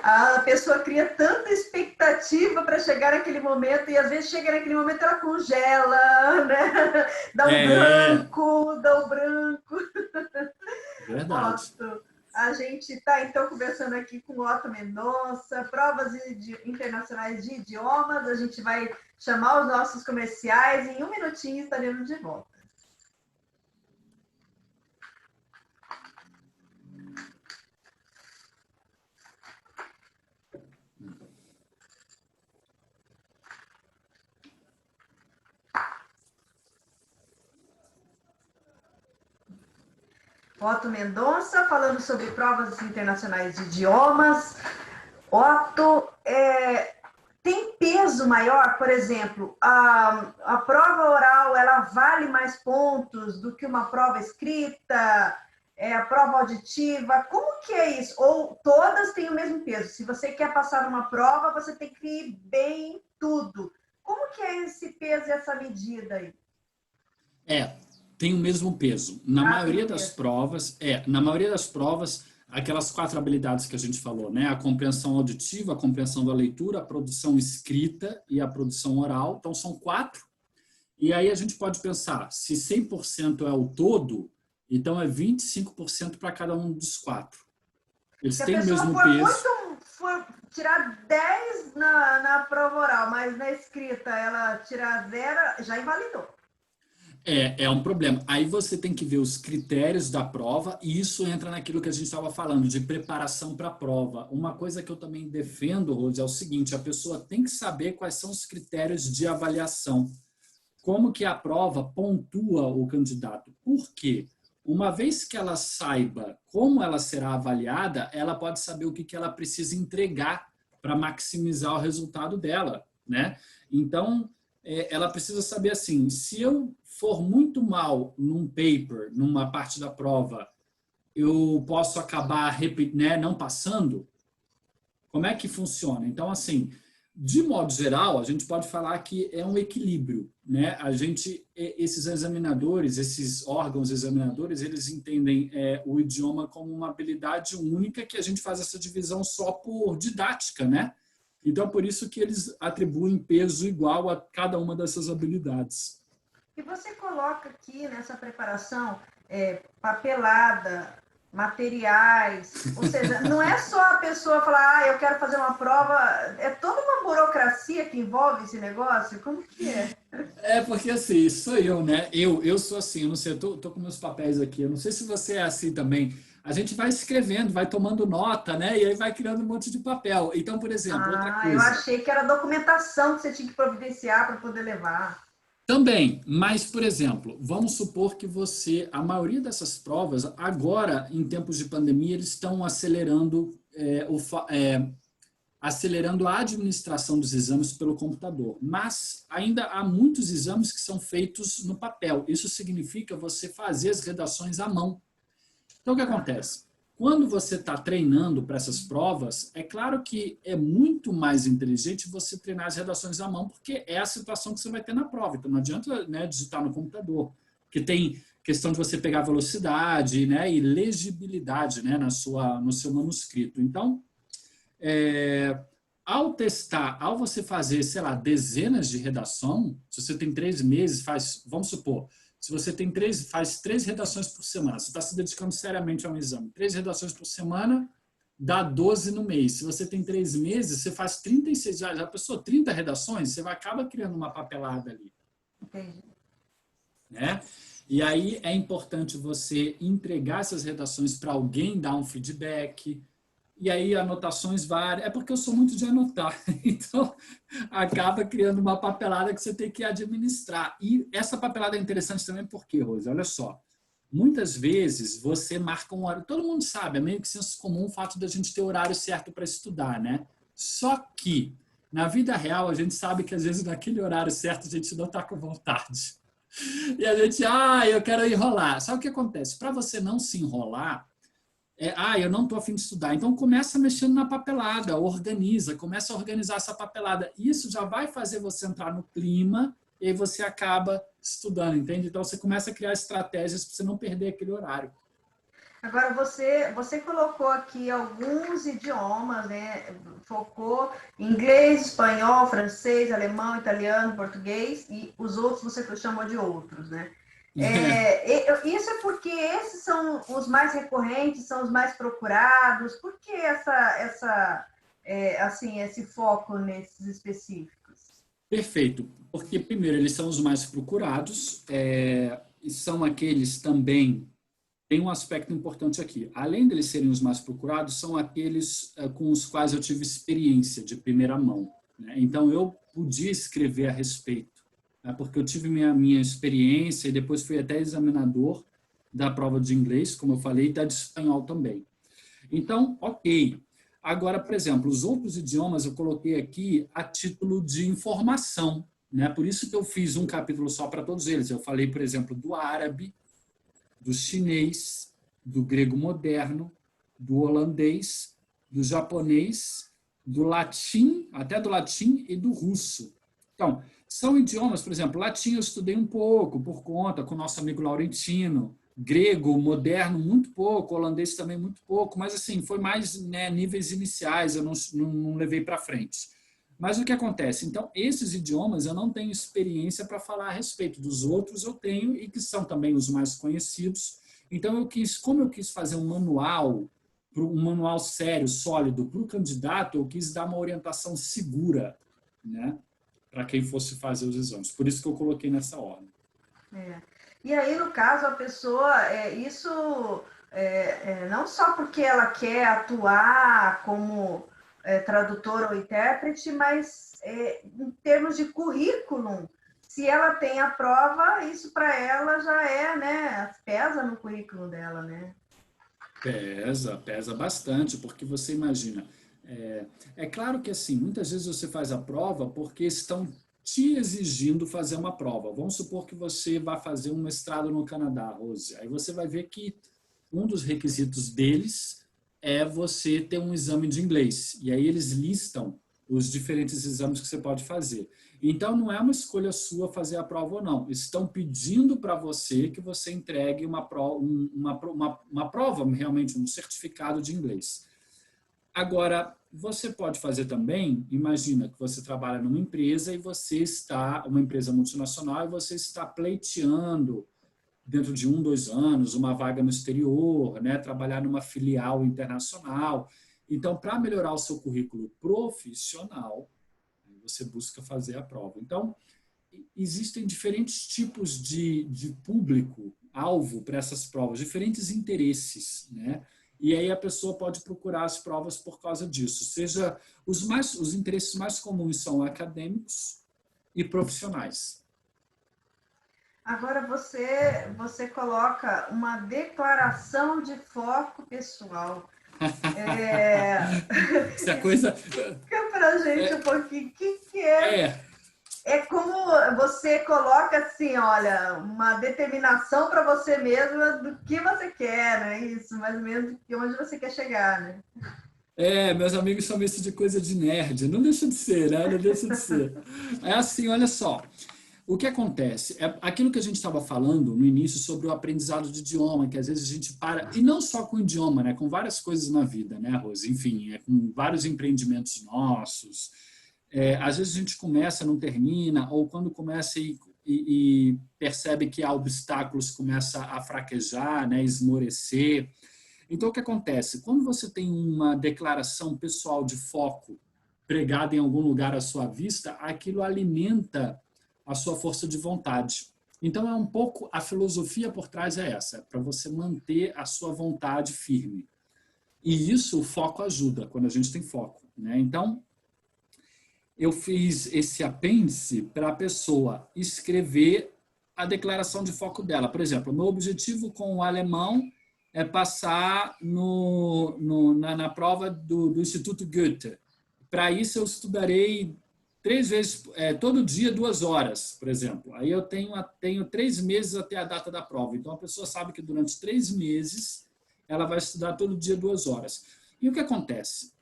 a pessoa cria tanta expectativa para chegar naquele momento e às vezes chega naquele momento ela congela, né? Dá um branco. Verdade. Otto, a gente está então conversando aqui com o Otto Mendonça, provas internacionais de idiomas. A gente vai chamar os nossos comerciais e em um minutinho estaremos de volta. Otto Mendonça, falando sobre provas internacionais de idiomas. Otto, tem peso maior? Por exemplo, a prova oral, ela vale mais pontos do que uma prova escrita? A prova auditiva? Como que é isso? Ou todas têm o mesmo peso? Se você quer passar numa prova, você tem que ir bem em tudo. Como que é esse peso e essa medida aí? Tem o mesmo peso. Na maioria das provas, aquelas 4 habilidades que a gente falou, né? A compreensão auditiva, a compreensão da leitura, a produção escrita e a produção oral. Então, são 4. E aí a gente pode pensar, se 100% é o todo, então é 25% para cada um dos 4. Eles têm o mesmo peso. For tirar 10 na prova oral, mas na escrita ela tirar 0, já invalidou. É um problema. Aí você tem que ver os critérios da prova e isso entra naquilo que a gente estava falando, de preparação para a prova. Uma coisa que eu também defendo, Rose, é o seguinte, a pessoa tem que saber quais são os critérios de avaliação. Como que a prova pontua o candidato. Por quê? Uma vez que ela saiba como ela será avaliada, ela pode saber o que ela precisa entregar para maximizar o resultado dela, né? Então, ela precisa saber assim, se eu for muito mal num paper, numa parte da prova, eu posso acabar não passando? Como é que funciona? Então, assim, de modo geral, a gente pode falar que é um equilíbrio, né? Esses examinadores, esses órgãos examinadores, eles entendem o idioma como uma habilidade única que a gente faz essa divisão só por didática, né? Então, por isso que eles atribuem peso igual a cada uma dessas habilidades. E você coloca aqui nessa preparação papelada, materiais, ou seja, não é só a pessoa falar, eu quero fazer uma prova, é toda uma burocracia que envolve esse negócio? Como que é? Porque assim, sou eu, né? Eu sou assim, eu não sei, eu tô com meus papéis aqui, eu não sei se você é assim também. A gente vai escrevendo, vai tomando nota, né? E aí vai criando um monte de papel. Então, por exemplo, outra coisa. Eu achei que era documentação que você tinha que providenciar para poder levar. Também, mas, por exemplo, vamos supor que a maioria dessas provas, agora, em tempos de pandemia, eles estão acelerando acelerando a administração dos exames pelo computador. Mas ainda há muitos exames que são feitos no papel. Isso significa você fazer as redações à mão. Então, o que acontece? Quando você está treinando para essas provas, é claro que é muito mais inteligente você treinar as redações à mão, porque é a situação que você vai ter na prova. Então, não adianta, né, digitar no computador, porque tem questão de você pegar velocidade, né, e legibilidade, né, no seu manuscrito. Então, ao testar, ao você fazer, sei lá, dezenas de redação, se você tem 3 meses, vamos supor, se você faz 3 redações por semana, você está se dedicando seriamente a um exame, 3 redações por semana, dá 12 no mês. Se você tem 3 meses, você faz 36, já pensou, 30 redações, você acaba criando uma papelada ali. Entendi. Né? E aí é importante você entregar essas redações para alguém dar um feedback, e aí anotações várias. É porque eu sou muito de anotar, então acaba criando uma papelada que você tem que administrar. E essa papelada é interessante também porque, Rose, olha só, muitas vezes você marca um horário, todo mundo sabe, é meio que senso comum o fato da gente ter horário certo para estudar, né? Só que, na vida real, a gente sabe que às vezes naquele horário certo a gente não está com vontade. E a gente, eu quero enrolar. Sabe o que acontece? Para você não se enrolar, eu não estou a fim de estudar. Então, começa mexendo na papelada, começa a organizar essa papelada. Isso já vai fazer você entrar no clima e aí você acaba estudando, entende? Então, você começa a criar estratégias para você não perder aquele horário. Agora, você colocou aqui alguns idiomas, né? Focou em inglês, espanhol, francês, alemão, italiano, português, e os outros você chamou de outros, né? Isso é porque esses são os mais recorrentes, são os mais procurados. Por que esse foco nesses específicos? Perfeito, porque primeiro eles são os mais procurados, e são aqueles também. Tem um aspecto importante aqui. Além deles serem os mais procurados, são aqueles com os quais eu tive experiência de primeira mão, né? Então, eu podia escrever a respeito, né? Porque eu tive minha experiência e depois fui até examinador da prova de inglês, como eu falei, e da de espanhol também. Então, ok. Agora, por exemplo, os outros idiomas eu coloquei aqui a título de informação, né? Por isso que eu fiz um capítulo só para todos eles. Eu falei, por exemplo, do árabe, do chinês, do grego moderno, do holandês, do japonês, do latim, até do latim e do russo. Então, são idiomas, por exemplo, latim eu estudei um pouco, por conta, com o nosso amigo Laurentino, grego, moderno, muito pouco, holandês também muito pouco, mas assim, foi mais, né, níveis iniciais, eu não levei para frente. Mas o que acontece? Então, esses idiomas eu não tenho experiência para falar a respeito. Dos outros eu tenho, e que são também os mais conhecidos. Então, como eu quis fazer um manual sério, sólido para o candidato, eu quis dar uma orientação segura, né, para quem fosse fazer os exames. Por isso que eu coloquei nessa ordem. E aí, no caso, a pessoa, não só porque ela quer atuar como tradutor ou intérprete, mas em termos de currículo, se ela tem a prova, isso para ela já né, pesa no currículo dela, né? Pesa bastante, porque você imagina, claro que assim, muitas vezes você faz a prova porque estão te exigindo fazer uma prova. Vamos supor que você vai fazer um mestrado no Canadá, Rose. Aí você vai ver que um dos requisitos deles é você ter um exame de inglês. E aí eles listam os diferentes exames que você pode fazer. Então, não é uma escolha sua fazer a prova ou não. Estão pedindo para você que você entregue uma prova, realmente um certificado de inglês. Agora, você pode fazer também, imagina que você trabalha numa empresa e uma empresa multinacional, e você está pleiteando dentro de 1, 2 anos, uma vaga no exterior, né, trabalhar numa filial internacional. Então, para melhorar o seu currículo profissional, você busca fazer a prova. Então, existem diferentes tipos de público-alvo para essas provas, diferentes interesses, né? E aí a pessoa pode procurar as provas por causa disso. Seja os interesses mais comuns são acadêmicos e profissionais. Agora você coloca uma declaração de foco pessoal. É... Essa coisa... Explica pra gente um pouquinho o que é. É, É como você coloca assim, olha, uma determinação para você mesma do que você quer, né? Isso, mais ou menos, de onde você quer chegar, né? meus amigos chamam isso de coisa de nerd. Não deixa de ser, né? Não deixa de ser. É assim, olha só. O que acontece? É aquilo que a gente estava falando no início sobre o aprendizado de idioma, que às vezes a gente para, e não só com o idioma, né? Com várias coisas na vida, né, Rose? Enfim, com vários empreendimentos nossos. Às vezes a gente começa, não termina, ou quando começa e percebe que há obstáculos, começa a fraquejar, né? Esmorecer. Então, o que acontece? Quando você tem uma declaração pessoal de foco pregada em algum lugar à sua vista, aquilo alimenta a sua força de vontade. Então, é um pouco, a filosofia por trás é essa, para você manter a sua vontade firme. E isso o foco ajuda, quando a gente tem foco, né? Então, eu fiz esse apêndice para a pessoa escrever a declaração de foco dela. Por exemplo, o meu objetivo com o alemão é passar na prova do Instituto Goethe. Para isso, eu estudarei 3 vezes, todo dia, 2 horas, por exemplo. Aí eu tenho 3 meses até a data da prova. Então, a pessoa sabe que durante 3 meses ela vai estudar todo dia 2 horas. E o que acontece?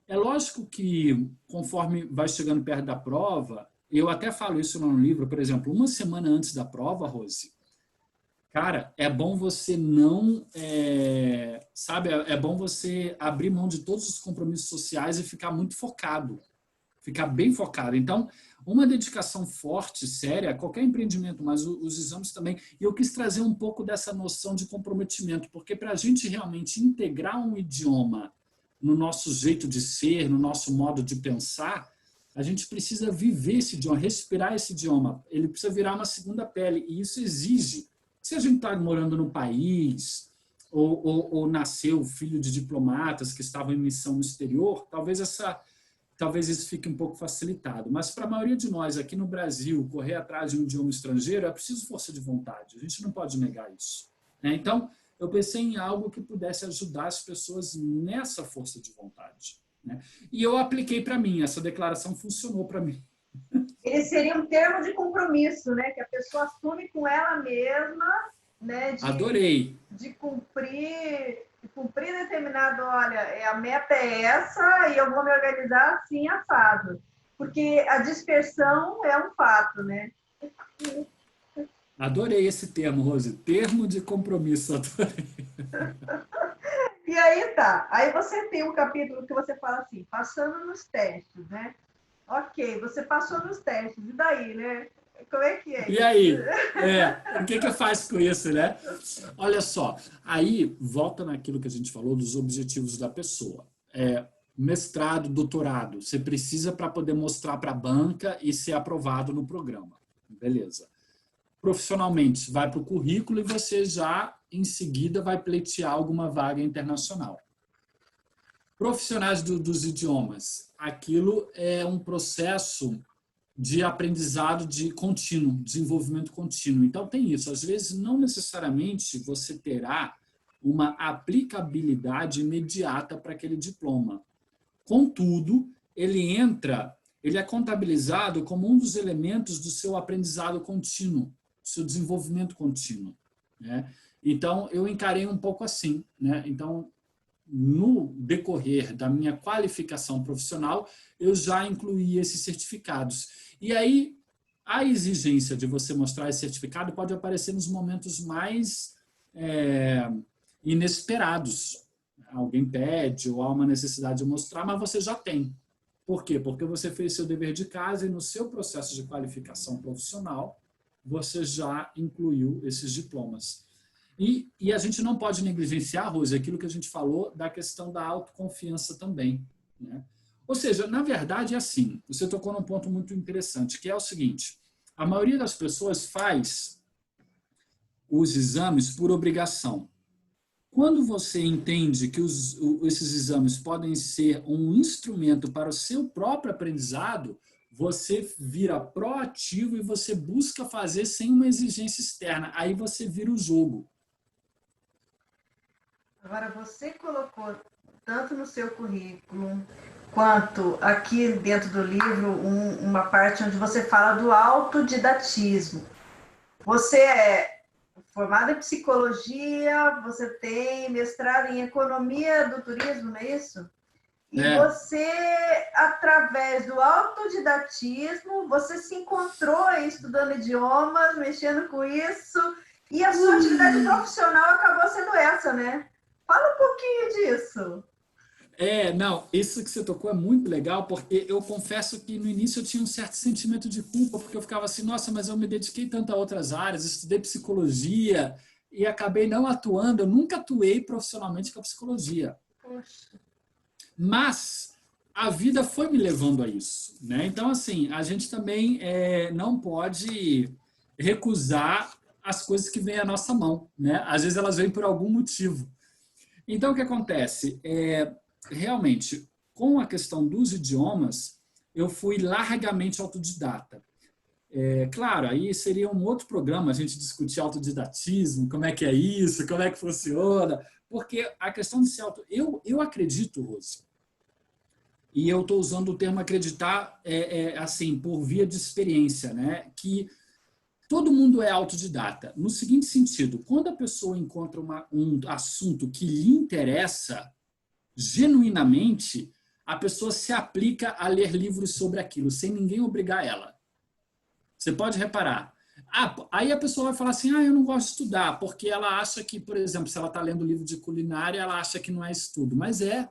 É lógico que, conforme vai chegando perto da prova, eu até falo isso no livro, por exemplo, uma semana antes da prova, Rose, cara, é bom você não, sabe, é bom você abrir mão de todos os compromissos sociais e ficar muito focado, ficar bem focado. Então, uma dedicação forte, séria, qualquer empreendimento, mas os exames também. E eu quis trazer um pouco dessa noção de comprometimento, porque para a gente realmente integrar um idioma no nosso jeito de ser, no nosso modo de pensar, a gente precisa viver esse idioma, respirar esse idioma. Ele precisa virar uma segunda pele. E isso exige. Se a gente está morando no país, ou nasceu filho de diplomatas que estavam em missão no exterior, talvez isso fique um pouco facilitado. Mas para a maioria de nós aqui no Brasil, correr atrás de um idioma estrangeiro é preciso força de vontade. A gente não pode negar isso, né? Então, eu pensei em algo que pudesse ajudar as pessoas nessa força de vontade, né? E eu apliquei para mim, essa declaração funcionou para mim. Ele seria um termo de compromisso, né? Que a pessoa assume com ela mesma, né? Adorei. De cumprir determinado, olha, a meta é essa e eu vou me organizar assim, assado. Porque a dispersão é um fato, né? Adorei esse termo, Rose. Termo de compromisso, adorei. E aí tá. Aí você tem um capítulo que você fala assim, passando nos testes, né? Ok, você passou nos testes, e daí, né? Como é que é E isso? aí? O que eu faço com isso, né? Olha só, aí volta naquilo que a gente falou dos objetivos da pessoa. Mestrado, doutorado, você precisa para poder mostrar para a banca e ser aprovado no programa. Beleza. Profissionalmente, vai para o currículo e você já, em seguida, vai pleitear alguma vaga internacional. Profissionais dos idiomas, aquilo é um processo de aprendizado de contínuo, desenvolvimento contínuo. Então, tem isso. Às vezes, não necessariamente você terá uma aplicabilidade imediata para aquele diploma. Contudo, ele é contabilizado como um dos elementos do seu aprendizado contínuo, do seu desenvolvimento contínuo, né? Então, eu encarei um pouco assim, né? Então, no decorrer da minha qualificação profissional, eu já incluí esses certificados. E aí, a exigência de você mostrar esse certificado pode aparecer nos momentos mais inesperados. Alguém pede ou há uma necessidade de mostrar, mas você já tem. Por quê? Porque você fez seu dever de casa e no seu processo de qualificação profissional, você já incluiu esses diplomas. E a gente não pode negligenciar, Rose, aquilo que a gente falou da questão da autoconfiança também, né? Ou seja, na verdade é assim, você tocou num ponto muito interessante, que é o seguinte, a maioria das pessoas faz os exames por obrigação. Quando você entende que esses exames podem ser um instrumento para o seu próprio aprendizado, você vira proativo e você busca fazer sem uma exigência externa. Aí você vira o jogo. Agora, você colocou tanto no seu currículo, quanto aqui dentro do livro, uma parte onde você fala do autodidatismo. Você é formado em psicologia, você tem mestrado em economia do turismo, não é isso? E você, através do autodidatismo, você se encontrou aí estudando idiomas, mexendo com isso, e a sua atividade profissional acabou sendo essa, né? Fala um pouquinho disso. Não, isso que você tocou é muito legal, porque eu confesso que no início eu tinha um certo sentimento de culpa, porque eu ficava assim, nossa, mas eu me dediquei tanto a outras áreas, estudei psicologia e acabei não atuando, eu nunca atuei profissionalmente com a psicologia. Poxa. Mas a vida foi me levando a isso, né? Então, assim, a gente também não pode recusar as coisas que vêm à nossa mão, né? Às vezes elas vêm por algum motivo. Então, o que acontece? Realmente, com a questão dos idiomas, eu fui largamente autodidata. Claro, aí seria um outro programa a gente discutir autodidatismo, como é que é isso, como é que funciona, porque a questão de ser auto... Eu acredito, Rose, e eu estou usando o termo acreditar assim, por via de experiência, né? Que todo mundo é autodidata. No seguinte sentido, quando a pessoa encontra um assunto que lhe interessa, genuinamente, a pessoa se aplica a ler livros sobre aquilo, sem ninguém obrigar ela. Você pode reparar. Aí a pessoa vai falar assim, eu não gosto de estudar, porque ela acha que, por exemplo, se ela está lendo livro de culinária, ela acha que não é estudo. Mas é.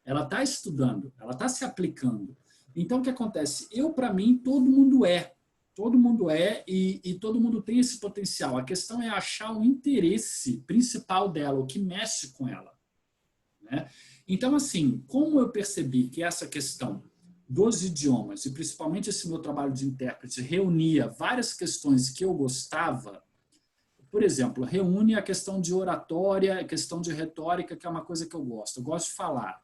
Ela está estudando, ela está se aplicando. Então, o que acontece? Para mim, todo mundo é. Todo mundo é e todo mundo tem esse potencial. A questão é achar o interesse principal dela, o que mexe com ela. Né? Então, assim, como eu percebi que essa questão dos idiomas, e principalmente esse meu trabalho de intérprete, reunia várias questões que eu gostava, por exemplo, reúne a questão de oratória, a questão de retórica, que é uma coisa que eu gosto. Eu gosto de falar.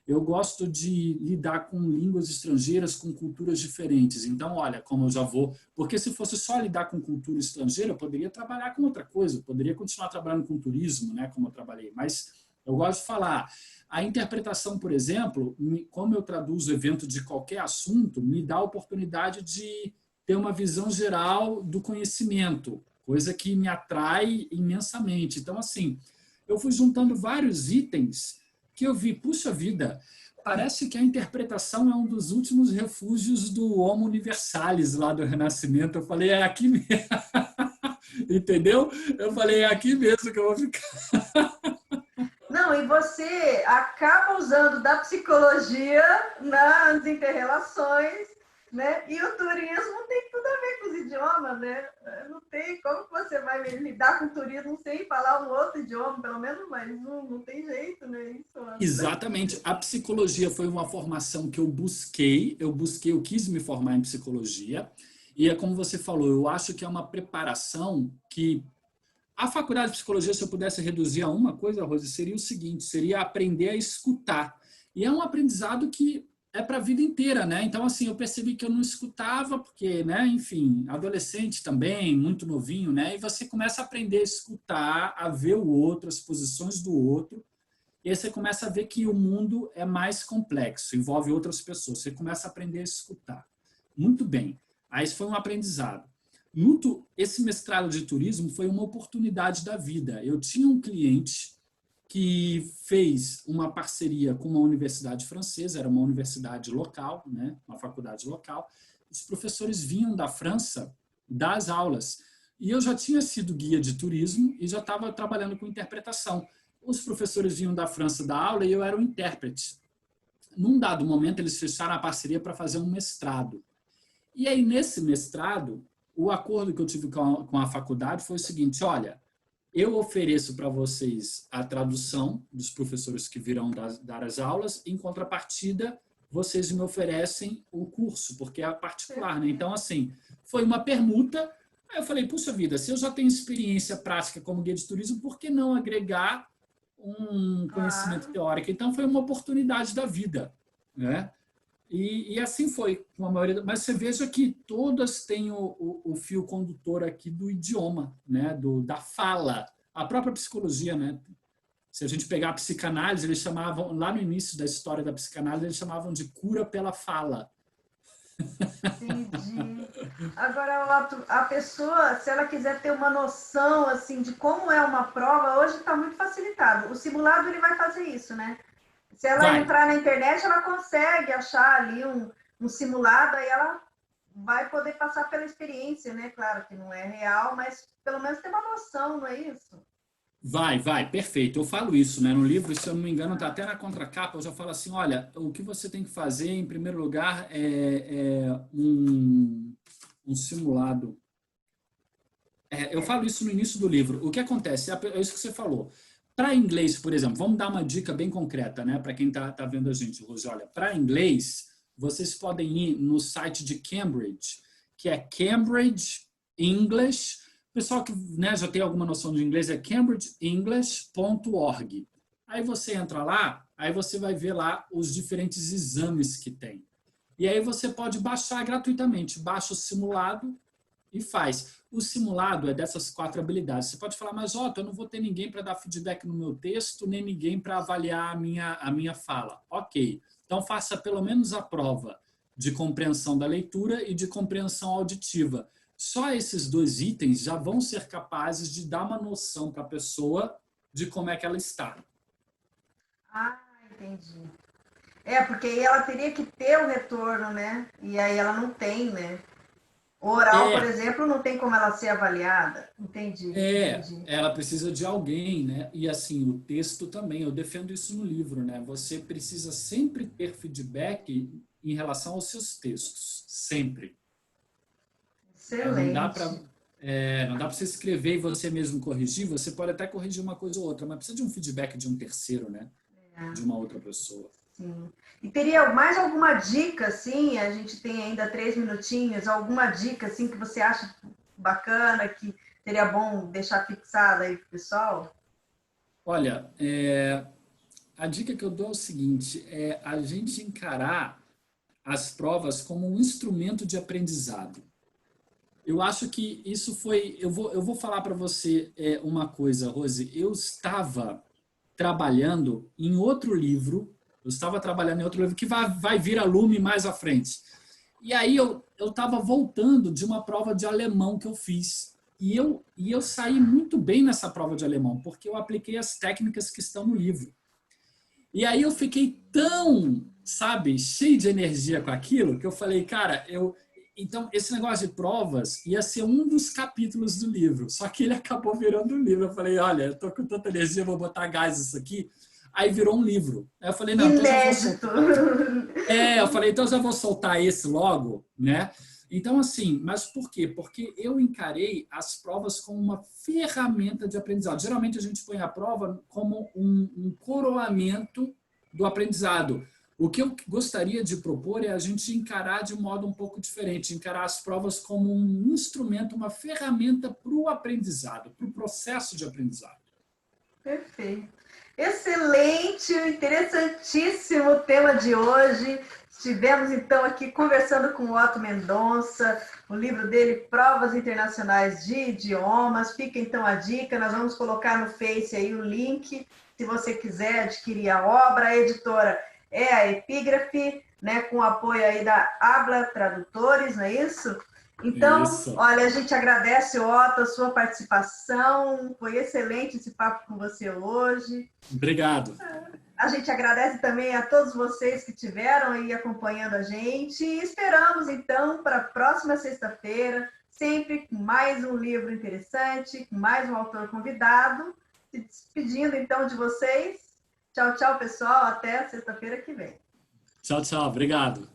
Eu gosto de lidar com línguas estrangeiras, com culturas diferentes. Então, olha, como eu já vou... Porque se fosse só lidar com cultura estrangeira, eu poderia trabalhar com outra coisa. Eu poderia continuar trabalhando com turismo, né, como eu trabalhei. Mas eu gosto de falar. A interpretação, por exemplo, como eu traduzo evento de qualquer assunto, me dá a oportunidade de ter uma visão geral do conhecimento, coisa que me atrai imensamente. Então, assim, eu fui juntando vários itens que eu vi, puxa vida, parece que a interpretação é um dos últimos refúgios do Homo Universalis lá do Renascimento. Eu falei, é aqui mesmo. Entendeu? Eu falei, é aqui mesmo que eu vou ficar. Não, e você acaba usando da psicologia nas interrelações, né? E o turismo tem tudo a ver com os idiomas, né? Não tem como você vai lidar com o turismo sem falar um outro idioma, pelo menos mais um, não tem jeito, né? Isso, exatamente. A psicologia foi uma formação que eu busquei, eu quis me formar em psicologia, e é como você falou, eu acho que é uma preparação que a faculdade de psicologia, se eu pudesse reduzir a uma coisa, Rose, seria o seguinte, seria aprender a escutar. E é um aprendizado que é para a vida inteira, né? Então, assim, eu percebi que eu não escutava, porque, né, enfim, adolescente também, muito novinho, né? E você começa a aprender a escutar, a ver o outro, as posições do outro, e aí você começa a ver que o mundo é mais complexo, envolve outras pessoas. Você começa a aprender a escutar. Muito bem. Aí isso foi um aprendizado. Esse mestrado de turismo foi uma oportunidade da vida. Eu tinha um cliente que fez uma parceria com uma universidade francesa, era uma universidade local, né, uma faculdade local. Os professores vinham da França dar as aulas. E eu já tinha sido guia de turismo e já estava trabalhando com interpretação. Os professores vinham da França dar aula e eu era o intérprete. Num dado momento, eles fecharam a parceria para fazer um mestrado. E aí, nesse mestrado, o acordo que eu tive com a faculdade foi o seguinte, olha, eu ofereço para vocês a tradução dos professores que virão dar as aulas, em contrapartida, vocês me oferecem o curso, porque é particular, né? Então, assim, foi uma permuta. Aí eu falei, puxa vida, se eu já tenho experiência prática como guia de turismo, por que não agregar um conhecimento teórico? Então, foi uma oportunidade da vida, né? E assim foi com a maioria. Mas você veja que todas têm o fio condutor aqui do idioma, né? Da fala. A própria psicologia, né? Se a gente pegar a psicanálise, eles chamavam, lá no início da história da psicanálise, eles chamavam de cura pela fala. Entendi. Agora, Otto, a pessoa, se ela quiser ter uma noção assim de como é uma prova, hoje está muito facilitado. O simulado ele vai fazer isso, né? Se ela Vai, entrar na internet, ela consegue achar ali um simulado, aí ela vai poder passar pela experiência, né? Claro que não é real, mas pelo menos ter uma noção, não é isso? vai, perfeito. Eu falo isso, né? No livro, se eu não me engano, está até na contracapa, eu já falo assim, olha, o que você tem que fazer, em primeiro lugar, é um simulado. Eu falo isso no início do livro. O que acontece? É isso que você falou. Para inglês, por exemplo, vamos dar uma dica bem concreta, né? Para quem tá vendo a gente, Rose. Olha, para inglês, vocês podem ir no site de Cambridge, que é Cambridge English. O pessoal que, né, já tem alguma noção de inglês é cambridgeenglish.org. Aí você entra lá, aí você vai ver lá os diferentes exames que tem. E aí você pode baixar gratuitamente. Baixa o simulado e faz. O simulado é dessas 4 habilidades. Você pode falar, mas Otto, eu não vou ter ninguém para dar feedback no meu texto, nem ninguém para avaliar a minha fala. Ok. Então faça pelo menos a prova de compreensão da leitura e de compreensão auditiva. Só esses 2 itens já vão ser capazes de dar uma noção para a pessoa de como é que ela está. Ah, entendi. Porque aí ela teria que ter o retorno, né? E aí ela não tem, né? O oral, por É, exemplo, não tem como ela ser avaliada. Entendi, entendi. ela precisa de alguém, né? E assim, o texto também, eu defendo isso no livro, né? Você precisa sempre ter feedback em relação aos seus textos, sempre. Não dá para Excelente. não dá para você escrever e você mesmo corrigir, você pode até corrigir uma coisa ou outra, mas precisa de um feedback de um terceiro, né? De É, uma outra pessoa. sim. E teria mais alguma dica, assim? A gente tem ainda 3 minutinhos. Alguma dica, assim, que você acha bacana, que seria bom deixar fixada aí pro pessoal? Olha, a dica que eu dou é o seguinte, é a gente encarar as provas como um instrumento de aprendizado. Eu acho que isso foi. Eu vou falar para você uma coisa, Rose. Eu estava trabalhando em outro livro, que vai vir a lume mais à frente. E aí eu estava voltando de uma prova de alemão que eu fiz. E eu saí muito bem nessa prova de alemão, porque eu apliquei as técnicas que estão no livro. E aí eu fiquei tão, sabe, cheio de energia com aquilo, que eu falei, cara, então, esse negócio de provas ia ser um dos capítulos do livro, só que ele acabou virando um livro. Eu falei, olha, eu tô com tanta energia, vou botar gás nisso aqui. Aí virou um livro. Aí eu falei, não, então já vou Inédito! soltar. Eu falei, então já vou soltar esse logo, né? Então, assim, mas por quê? Porque eu encarei as provas como uma ferramenta de aprendizado. Geralmente a gente põe a prova como um coroamento do aprendizado. O que eu gostaria de propor é a gente encarar de um modo um pouco diferente, encarar as provas como um instrumento, uma ferramenta para o aprendizado, para o processo de aprendizado. Perfeito. Excelente, interessantíssimo tema de hoje. Estivemos então aqui conversando com o Otto Mendonça, o livro dele, Provas Internacionais de Idiomas. Fica então a dica, nós vamos colocar no Face aí o link, se você quiser adquirir a obra. A editora é a Epígrafe, né, com apoio aí da Habla Tradutores, não é isso? Então, Isso. olha, a gente agradece, Otto, a sua participação. Foi excelente esse papo com você hoje. Obrigado. A gente agradece também a todos vocês que estiveram aí acompanhando a gente. E esperamos, então, para a próxima sexta-feira, sempre com mais um livro interessante, com mais um autor convidado. Se despedindo, então, de vocês. Tchau, tchau, pessoal. Até sexta-feira que vem. Tchau, tchau. Obrigado.